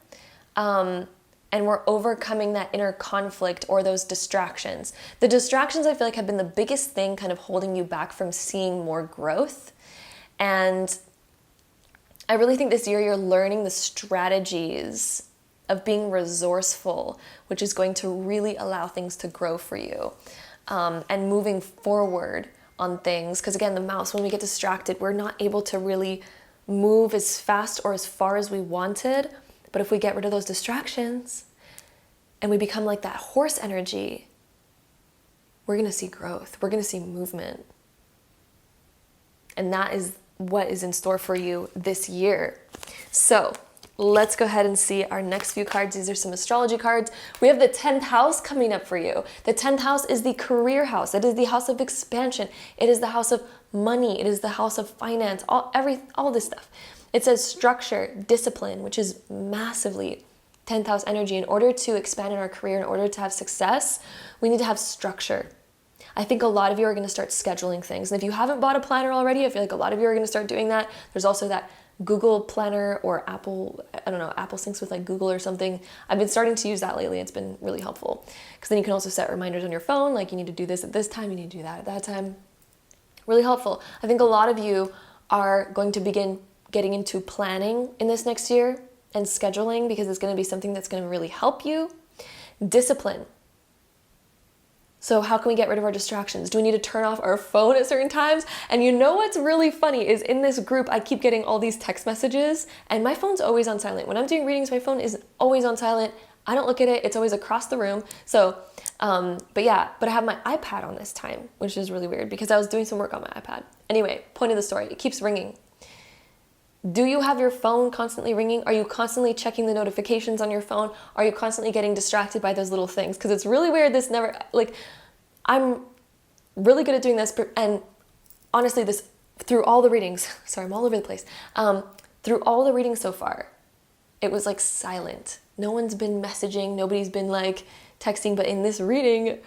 And we're overcoming that inner conflict or those distractions. The distractions I feel like have been the biggest thing kind of holding you back from seeing more growth. And I really think this year you're learning the strategies of being resourceful, which is going to really allow things to grow for you. And moving forward on things. Because again, the mouse, when we get distracted, we're not able to really move as fast or as far as we wanted. But if we get rid of those distractions and we become like that horse energy, we're going to see growth. We're going to see movement. And that is what is in store for you this year. So let's go ahead and see our next few cards. These are some astrology cards. We have the 10th house coming up for you. The 10th house is the career house. It is the house of expansion. It is the house of money. It is the house of finance, all this stuff. It says structure, discipline, which is massively 10th house energy. In order to expand in our career, in order to have success, we need to have structure. I think a lot of you are going to start scheduling things. And if you haven't bought a planner already, I feel like a lot of you are going to start doing that. There's also that Google Planner or Apple, I don't know, Apple syncs with like Google or something. I've been starting to use that lately. It's been really helpful because then you can also set reminders on your phone. Like you need to do this at this time, you need to do that at that time. Really helpful. I think a lot of you are going to begin getting into planning in this next year and scheduling because it's going to be something that's going to really help you. Discipline. So how can we get rid of our distractions? Do we need to turn off our phone at certain times? And you know what's really funny is in this group, I keep getting all these text messages and my phone's always on silent. When I'm doing readings, my phone is always on silent. I don't look at it. It's always across the room. So, but I have my iPad on this time, which is really weird because I was doing some work on my iPad. Anyway, point of the story, it keeps ringing. Do you have your phone constantly ringing? Are you constantly checking the notifications on your phone? Are you constantly getting distracted by those little things? Because it's really weird. I'm really good at doing this. And honestly, through all the readings, sorry, I'm all over the place. Through all the readings so far, it was like silent. No one's been messaging. Nobody's been like texting. But in this reading,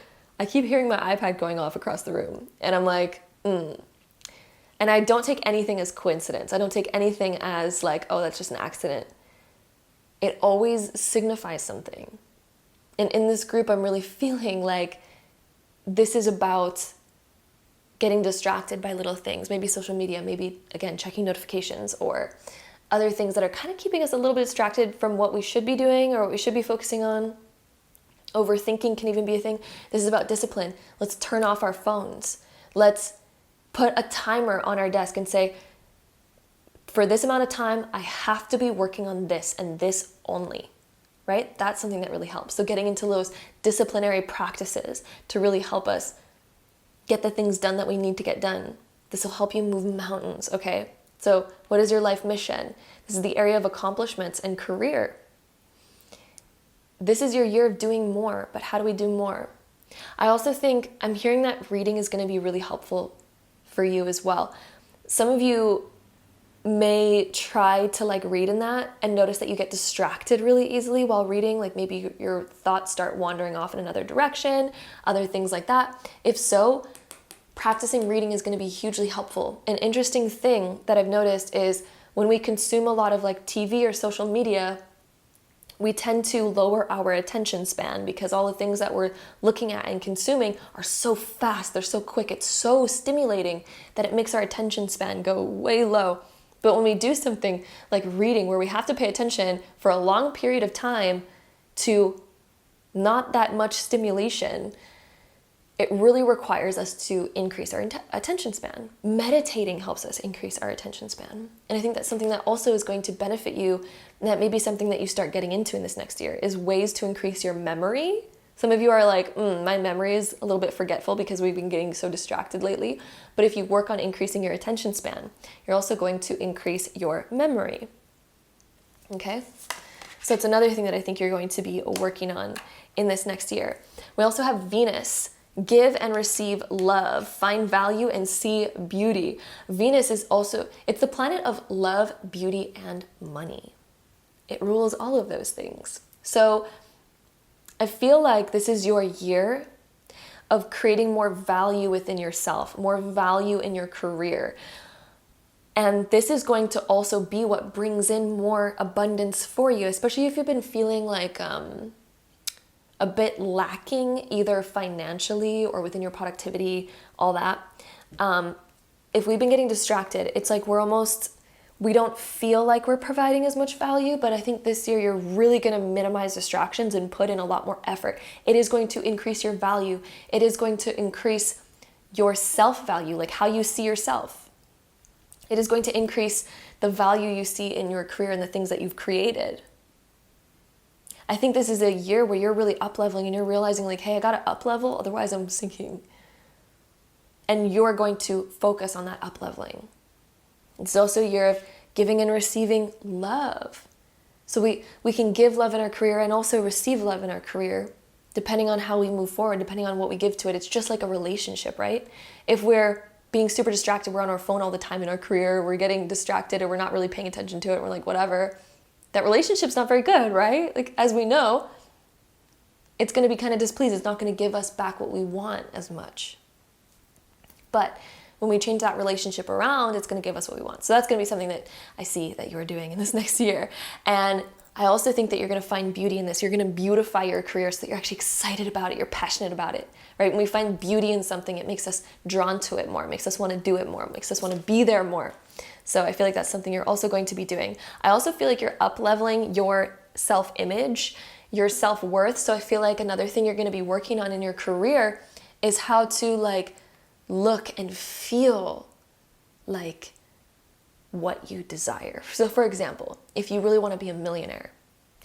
I keep hearing my iPad going off across the room. And I'm like, And I don't take anything as coincidence. I don't take anything as like, oh, that's just an accident. It always signifies something. And in this group, I'm really feeling like this is about getting distracted by little things, maybe social media, maybe, again, checking notifications or other things that are kind of keeping us a little bit distracted from what we should be doing or what we should be focusing on. Overthinking can even be a thing. This is about discipline. Let's turn off our phones. Let's put a timer on our desk and say, for this amount of time, I have to be working on this and this only, right? That's something that really helps. So getting into those disciplinary practices to really help us get the things done that we need to get done. This will help you move mountains, okay? So what is your life mission? This is the area of accomplishments and career. This is your year of doing more, but how do we do more? I also think I'm hearing that reading is going to be really helpful for you as well. Some of you may try to like read in that and notice that you get distracted really easily while reading. Like maybe your thoughts start wandering off in another direction, other things like that. If so, practicing reading is going to be hugely helpful. An interesting thing that I've noticed is when we consume a lot of like TV or social media, we tend to lower our attention span because all the things that we're looking at and consuming are so fast, they're so quick, it's so stimulating that it makes our attention span go way low. But when we do something like reading, where we have to pay attention for a long period of time to not that much stimulation, it really requires us to increase our attention span. Meditating helps us increase our attention span. And I think that's something that also is going to benefit you, and that may be something that you start getting into in this next year, is ways to increase your memory. Some of you are like, my memory is a little bit forgetful because we've been getting so distracted lately. But if you work on increasing your attention span, you're also going to increase your memory. Okay? So it's another thing that I think you're going to be working on in this next year. We also have Venus. Give and receive love, find value and see beauty. Venus is also, it's the planet of love, beauty, and money. It rules all of those things. So I feel like this is your year of creating more value within yourself, more value in your career. And this is going to also be what brings in more abundance for you, especially if you've been feeling like a bit lacking, either financially or within your productivity, all that. If we've been getting distracted, it's like we don't feel like we're providing as much value, but I think this year you're really going to minimize distractions and put in a lot more effort. It is going to increase your value. It is going to increase your self-value, like how you see yourself. It is going to increase the value you see in your career and the things that you've created. I think this is a year where you're really up-leveling and you're realizing like, hey, I got to up-level, otherwise I'm sinking. And you're going to focus on that up-leveling. It's also a year of giving and receiving love. So we can give love in our career and also receive love in our career, depending on how we move forward, depending on what we give to it. It's just like a relationship, right? If we're being super distracted, we're on our phone all the time in our career, we're getting distracted or we're not really paying attention to it, we're like, whatever. That relationship's not very good, right? Like, as we know, it's going to be kind of displeased. It's not going to give us back what we want as much. But when we change that relationship around, it's going to give us what we want. So that's going to be something that I see that you're doing in this next year. And I also think that you're going to find beauty in this. You're going to beautify your career so that you're actually excited about it. You're passionate about it, right? When we find beauty in something, it makes us drawn to it more. It makes us want to do it more. It makes us want to be there more. So I feel like that's something you're also going to be doing. I also feel like you're up-leveling your self-image, your self-worth. So I feel like another thing you're going to be working on in your career is how to like look and feel like what you desire. So for example, if you really want to be a millionaire,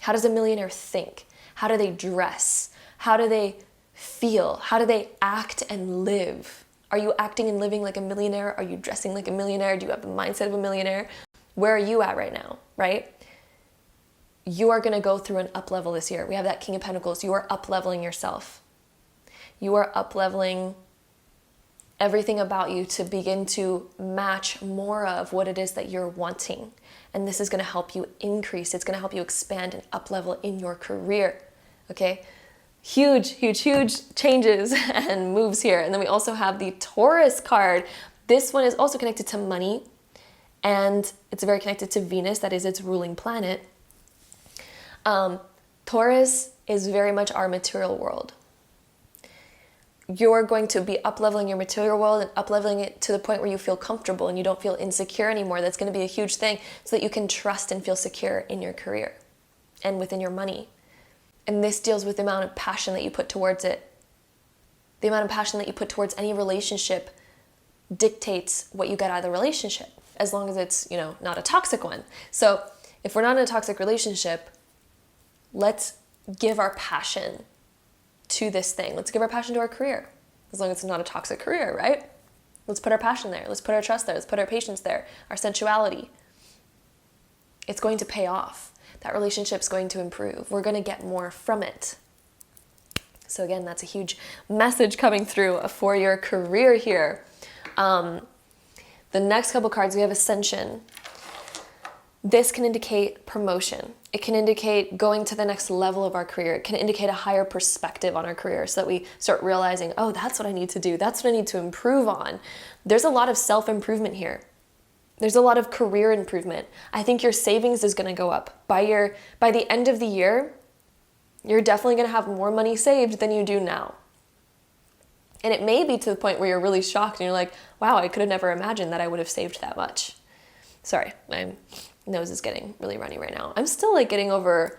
how does a millionaire think? How do they dress? How do they feel? How do they act and live? Are you acting and living like a millionaire? Are you dressing like a millionaire? Do you have the mindset of a millionaire? Where are you at right now, right? You are going to go through an up level this year. We have that King of Pentacles. You are up leveling yourself. You are up leveling everything about you to begin to match more of what it is that you're wanting. And this is going to help you increase. It's going to help you expand and up level in your career. Okay? Huge, huge, huge changes and moves here. And then we also have the Taurus card. This one is also connected to money, and it's very connected to Venus. That is its ruling planet. Taurus is very much our material world. You're going to be up-leveling your material world and up-leveling it to the point where you feel comfortable and you don't feel insecure anymore. That's going to be a huge thing so that you can trust and feel secure in your career and within your money. And this deals with the amount of passion that you put towards it. The amount of passion that you put towards any relationship dictates what you get out of the relationship, as long as it's, not a toxic one. So if we're not in a toxic relationship, let's give our passion to this thing. Let's give our passion to our career, as long as it's not a toxic career, right? Let's put our passion there. Let's put our trust there. Let's put our patience there, our sensuality. It's going to pay off. That relationship's going to improve. We're going to get more from it. So again, that's a huge message coming through for your career here. The next couple cards, we have Ascension. This can indicate promotion. It can indicate going to the next level of our career. It can indicate a higher perspective on our career so that we start realizing, oh, that's what I need to do. That's what I need to improve on. There's a lot of self-improvement here. There's a lot of career improvement. I think your savings is going to go up. By the end of the year, you're definitely going to have more money saved than you do now. And it may be to the point where you're really shocked and you're like, wow, I could have never imagined that I would have saved that much. Sorry, my nose is getting really runny right now. I'm still like getting over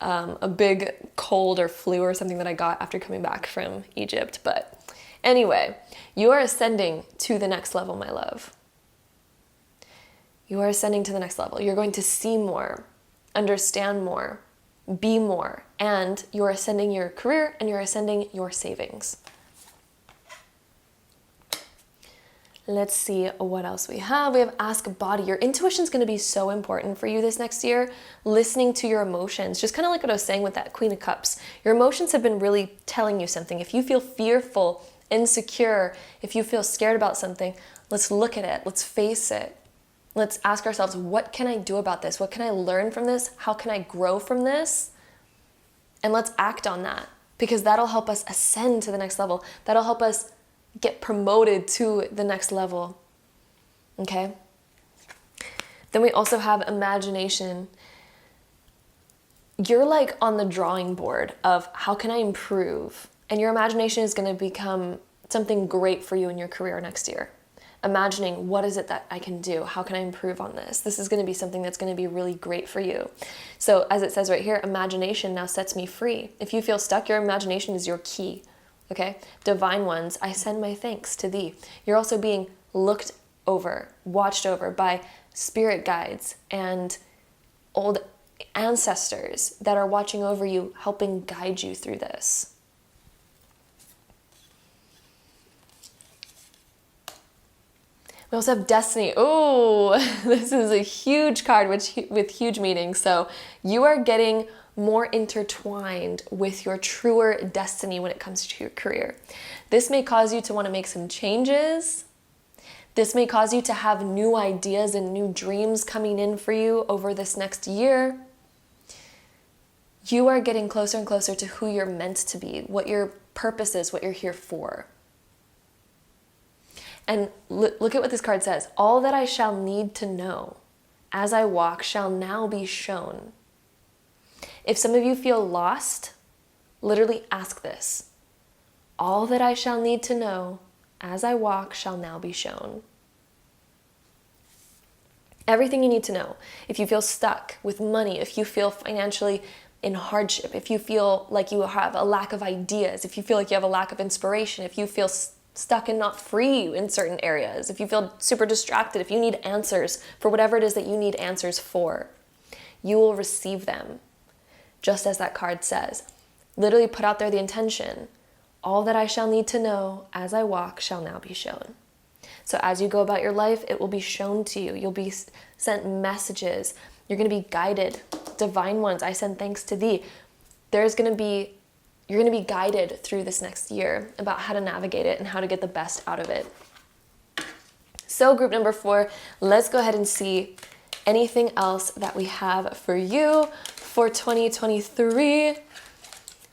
a big cold or flu or something that I got after coming back from Egypt. But anyway, you are ascending to the next level, my love. You are ascending to the next level. You're going to see more, understand more, be more, and you're ascending your career and you're ascending your savings. Let's see what else we have. We have ask body. Your intuition is going to be so important for you this next year. Listening to your emotions, just kind of like what I was saying with that Queen of Cups. Your emotions have been really telling you something. If you feel fearful, insecure, if you feel scared about something, let's look at it. Let's face it. Let's ask ourselves, what can I do about this? What can I learn from this? How can I grow from this? And let's act on that, because that'll help us ascend to the next level. That'll help us get promoted to the next level. Okay? Then we also have imagination. You're like on the drawing board of how can I improve? And your imagination is going to become something great for you in your career next year. Imagining, what is it that I can do? How can I improve on this? This is going to be something that's going to be really great for you. So as it says right here, imagination now sets me free. If you feel stuck, your imagination is your key. Okay? Divine ones, I send my thanks to thee. You're also being looked over, watched over by spirit guides and old ancestors that are watching over you, helping guide you through this. We also have destiny. Oh, this is a huge card with huge meaning. So you are getting more intertwined with your truer destiny when it comes to your career. This may cause you to want to make some changes. This may cause you to have new ideas and new dreams coming in for you over this next year. You are getting closer and closer to who you're meant to be, what your purpose is, what you're here for. And look at what this card says. All that I shall need to know as I walk shall now be shown. If some of you feel lost, literally ask this. All that I shall need to know as I walk shall now be shown. Everything you need to know. If you feel stuck with money, if you feel financially in hardship, if you feel like you have a lack of ideas, if you feel like you have a lack of inspiration, if you feel stuck and not free in certain areas, if you feel super distracted, if you need answers for whatever it is that you need answers for, you will receive them. Just as that card says, literally put out there the intention. All that I shall need to know as I walk shall now be shown. So as you go about your life, it will be shown to you. You'll be sent messages. You're going to be guided. Divine ones, I send thanks to thee. You're going to be guided through this next year about how to navigate it and how to get the best out of it. So group number 4, let's go ahead and see anything else that we have for you for 2023.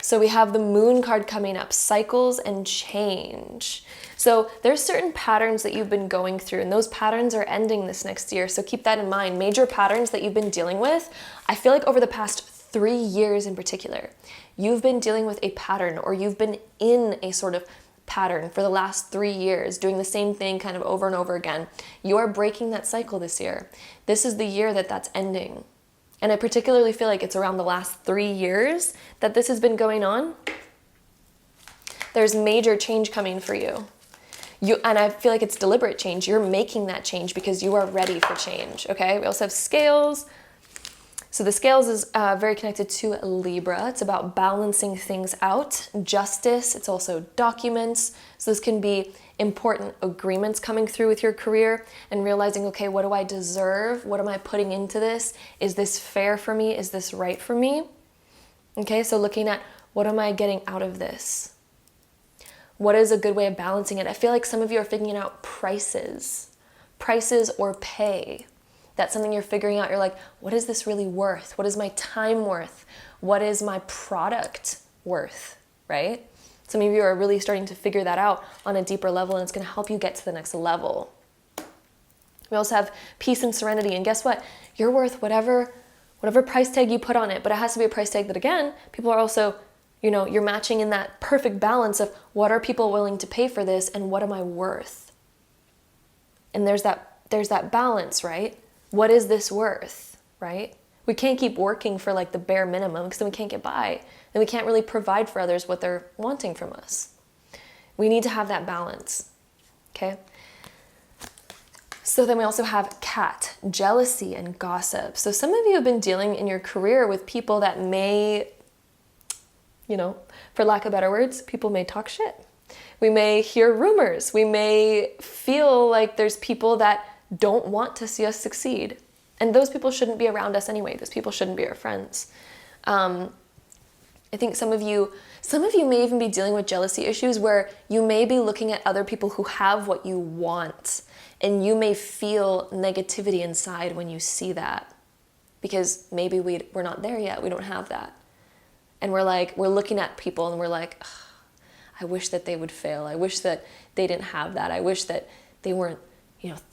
So we have the moon card coming up, cycles and change. So there's certain patterns that you've been going through, and those patterns are ending this next year. So keep that in mind. Major patterns that you've been dealing with, I feel like over the past 3 years in particular, you've been dealing with a pattern, or you've been in a sort of pattern for the last 3 years, doing the same thing kind of over and over again. You are breaking that cycle this year. This is the year that that's ending. And I particularly feel like it's around the last 3 years that this has been going on. There's major change coming for you. And I feel like it's deliberate change. You're making that change because you are ready for change, okay? We also have scales. So the scales is very connected to Libra. It's about balancing things out. Justice, it's also documents. So this can be important agreements coming through with your career and realizing, okay, what do I deserve? What am I putting into this? Is this fair for me? Is this right for me? Okay, so looking at what am I getting out of this? What is a good way of balancing it? I feel like some of you are figuring out prices or pay. That's something you're figuring out. You're like, what is this really worth? What is my time worth? What is my product worth, right? Some of you are really starting to figure that out on a deeper level, and it's going to help you get to the next level. We also have peace and serenity, and guess what? You're worth whatever price tag you put on it, but it has to be a price tag that, again, people are also, you're matching in that perfect balance of what are people willing to pay for this and what am I worth? And there's that balance, right? What is this worth, right? We can't keep working for like the bare minimum because then we can't get by. Then we can't really provide for others what they're wanting from us. We need to have that balance, okay? So then we also have cat, jealousy and gossip. So some of you have been dealing in your career with people that may, for lack of better words, people may talk shit. We may hear rumors. We may feel like there's people that don't want to see us succeed. And those people shouldn't be around us anyway. Those people shouldn't be our friends. I think some of you may even be dealing with jealousy issues where you may be looking at other people who have what you want, and you may feel negativity inside when you see that because maybe we're not there yet. We don't have that. And we're looking at people and we're like, I wish that they would fail. I wish that they didn't have that. I wish that they weren't,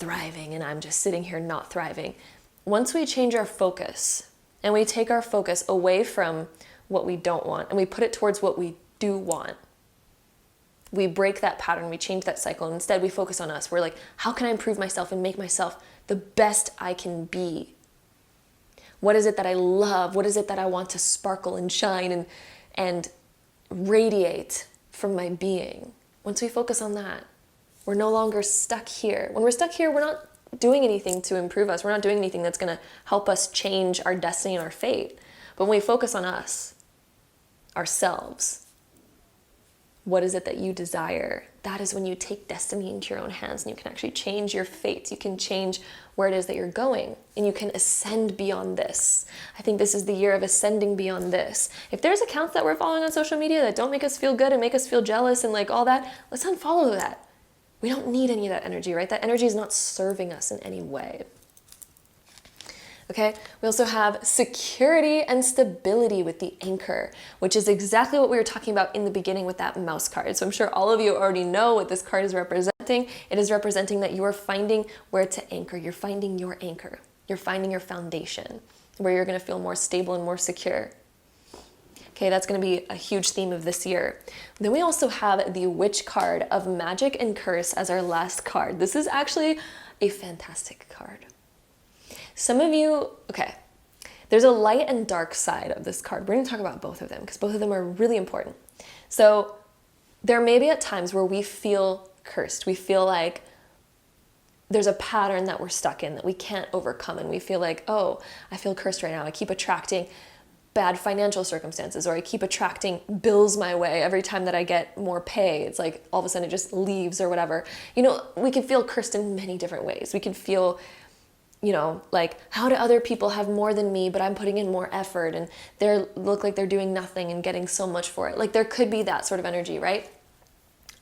thriving and I'm just sitting here not thriving. Once we change our focus and we take our focus away from what we don't want and we put it towards what we do want, we break that pattern, we change that cycle, and instead we focus on us. We're like, how can I improve myself and make myself the best I can be? What is it that I love? What is it that I want to sparkle and shine and radiate from my being? Once we focus on that, we're no longer stuck here. When we're stuck here, we're not doing anything to improve us. We're not doing anything that's going to help us change our destiny and our fate. But when we focus on us, ourselves, what is it that you desire? That is when you take destiny into your own hands and you can actually change your fate. You can change where it is that you're going and you can ascend beyond this. I think this is the year of ascending beyond this. If there's accounts that we're following on social media that don't make us feel good and make us feel jealous and like all that, let's unfollow that. We don't need any of that energy, right? That energy is not serving us in any way. Okay, we also have security and stability with the anchor, which is exactly what we were talking about in the beginning with that mouse card. So I'm sure all of you already know what this card is representing. It is representing that you are finding where to anchor. You're finding your anchor. You're finding your foundation where you're going to feel more stable and more secure. Okay, that's going to be a huge theme of this year. Then we also have the Witch card of Magic and Curse as our last card. This is actually a fantastic card. Some of you, okay, there's a light and dark side of this card. We're going to talk about both of them because both of them are really important. So there may be at times where we feel cursed. We feel like there's a pattern that we're stuck in that we can't overcome. And we feel like, oh, I feel cursed right now. I keep attracting bad financial circumstances, or I keep attracting bills my way every time that I get more pay. It's like all of a sudden it just leaves or whatever. We can feel cursed in many different ways. We can feel, like, how do other people have more than me, but I'm putting in more effort and they look like they're doing nothing and getting so much for it. Like there could be that sort of energy, right?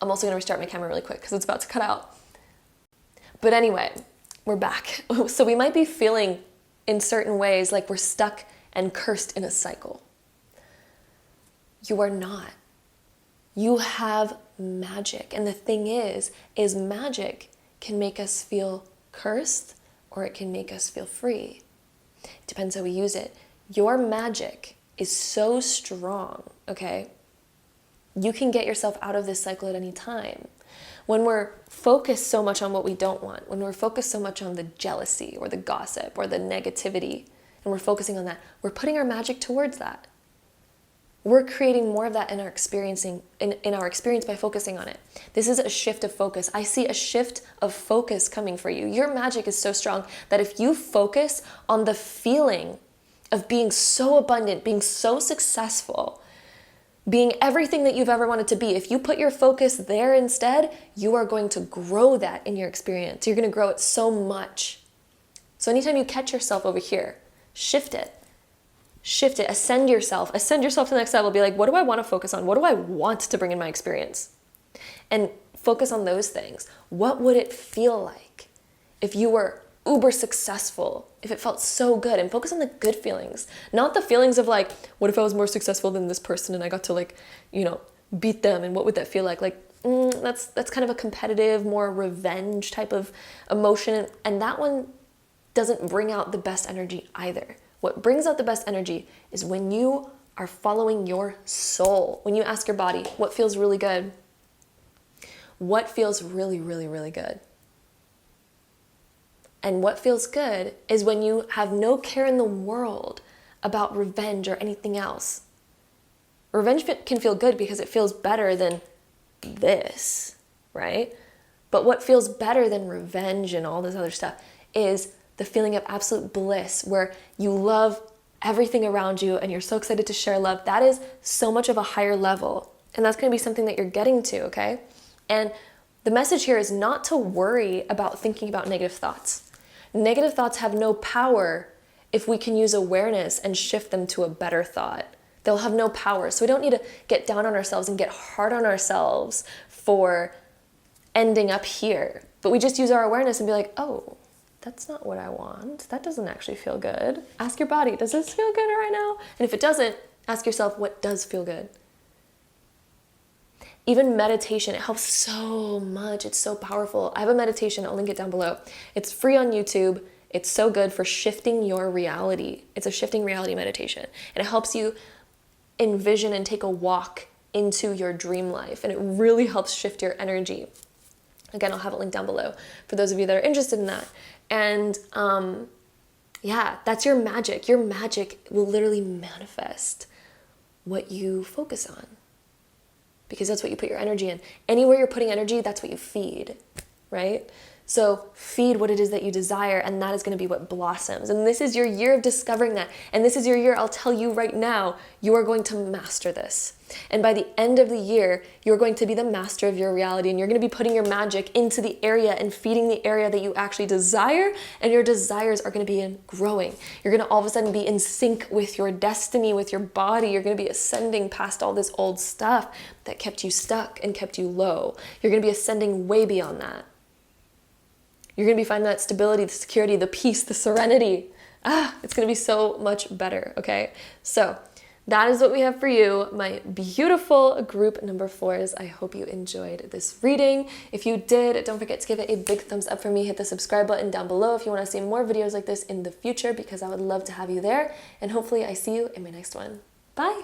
I'm also going to restart my camera really quick because it's about to cut out. But anyway, we're back. So we might be feeling in certain ways like we're stuck and cursed in a cycle. You are not. You have magic. And the thing is magic can make us feel cursed or it can make us feel free. It depends how we use it. Your magic is so strong, okay? You can get yourself out of this cycle at any time. When we're focused so much on what we don't want, when we're focused so much on the jealousy or the gossip or the negativity, and we're focusing on that, we're putting our magic towards that. We're creating more of that in our experience by focusing on it. This is a shift of focus. I see a shift of focus coming for you. Your magic is so strong that if you focus on the feeling of being so abundant, being so successful, being everything that you've ever wanted to be, if you put your focus there instead, you are going to grow that in your experience. You're going to grow it so much. So anytime you catch yourself over here, shift it, ascend yourself to the next level. Be like, what do I want to focus on? What do I want to bring in my experience? And focus on those things. What would it feel like if you were uber successful, if it felt so good? And focus on the good feelings, not the feelings of like, what if I was more successful than this person and I got to beat them, and what would that feel like? That's kind of a competitive, more revenge type of emotion. And that one doesn't bring out the best energy either. What brings out the best energy is when you are following your soul. When you ask your body, what feels really good? What feels really, really, really good? And what feels good is when you have no care in the world about revenge or anything else. Revenge can feel good because it feels better than this, right? But what feels better than revenge and all this other stuff is the feeling of absolute bliss where you love everything around you and you're so excited to share love. That is so much of a higher level. And that's going to be something that you're getting to, okay? And the message here is not to worry about thinking about negative thoughts. Negative thoughts have no power if we can use awareness and shift them to a better thought. They'll have no power. So we don't need to get down on ourselves and get hard on ourselves for ending up here. But we just use our awareness and be like, oh, that's not what I want. That doesn't actually feel good. Ask your body, does this feel good right now? And if it doesn't, ask yourself, what does feel good? Even meditation, it helps so much. It's so powerful. I have a meditation, I'll link it down below. It's free on YouTube. It's so good for shifting your reality. It's a shifting reality meditation. And it helps you envision and take a walk into your dream life. And it really helps shift your energy. Again, I'll have it linked down below for those of you that are interested in that. And yeah, that's your magic. Your magic will literally manifest what you focus on, because that's what you put your energy in. Anywhere you're putting energy, that's what you feed, right? So feed what it is that you desire, and that is going to be what blossoms. And this is your year of discovering that. And this is your year, I'll tell you right now, you are going to master this. And by the end of the year, you're going to be the master of your reality, and you're going to be putting your magic into the area and feeding the area that you actually desire, and your desires are going to be growing. You're going to all of a sudden be in sync with your destiny, with your body. You're going to be ascending past all this old stuff that kept you stuck and kept you low. You're going to be ascending way beyond that. You're going to be finding that stability, the security, the peace, the serenity. It's going to be so much better, okay? So that is what we have for you, my beautiful group number 4s. I hope you enjoyed this reading. If you did, don't forget to give it a big thumbs up for me. Hit the subscribe button down below if you want to see more videos like this in the future, because I would love to have you there. And hopefully I see you in my next one. Bye.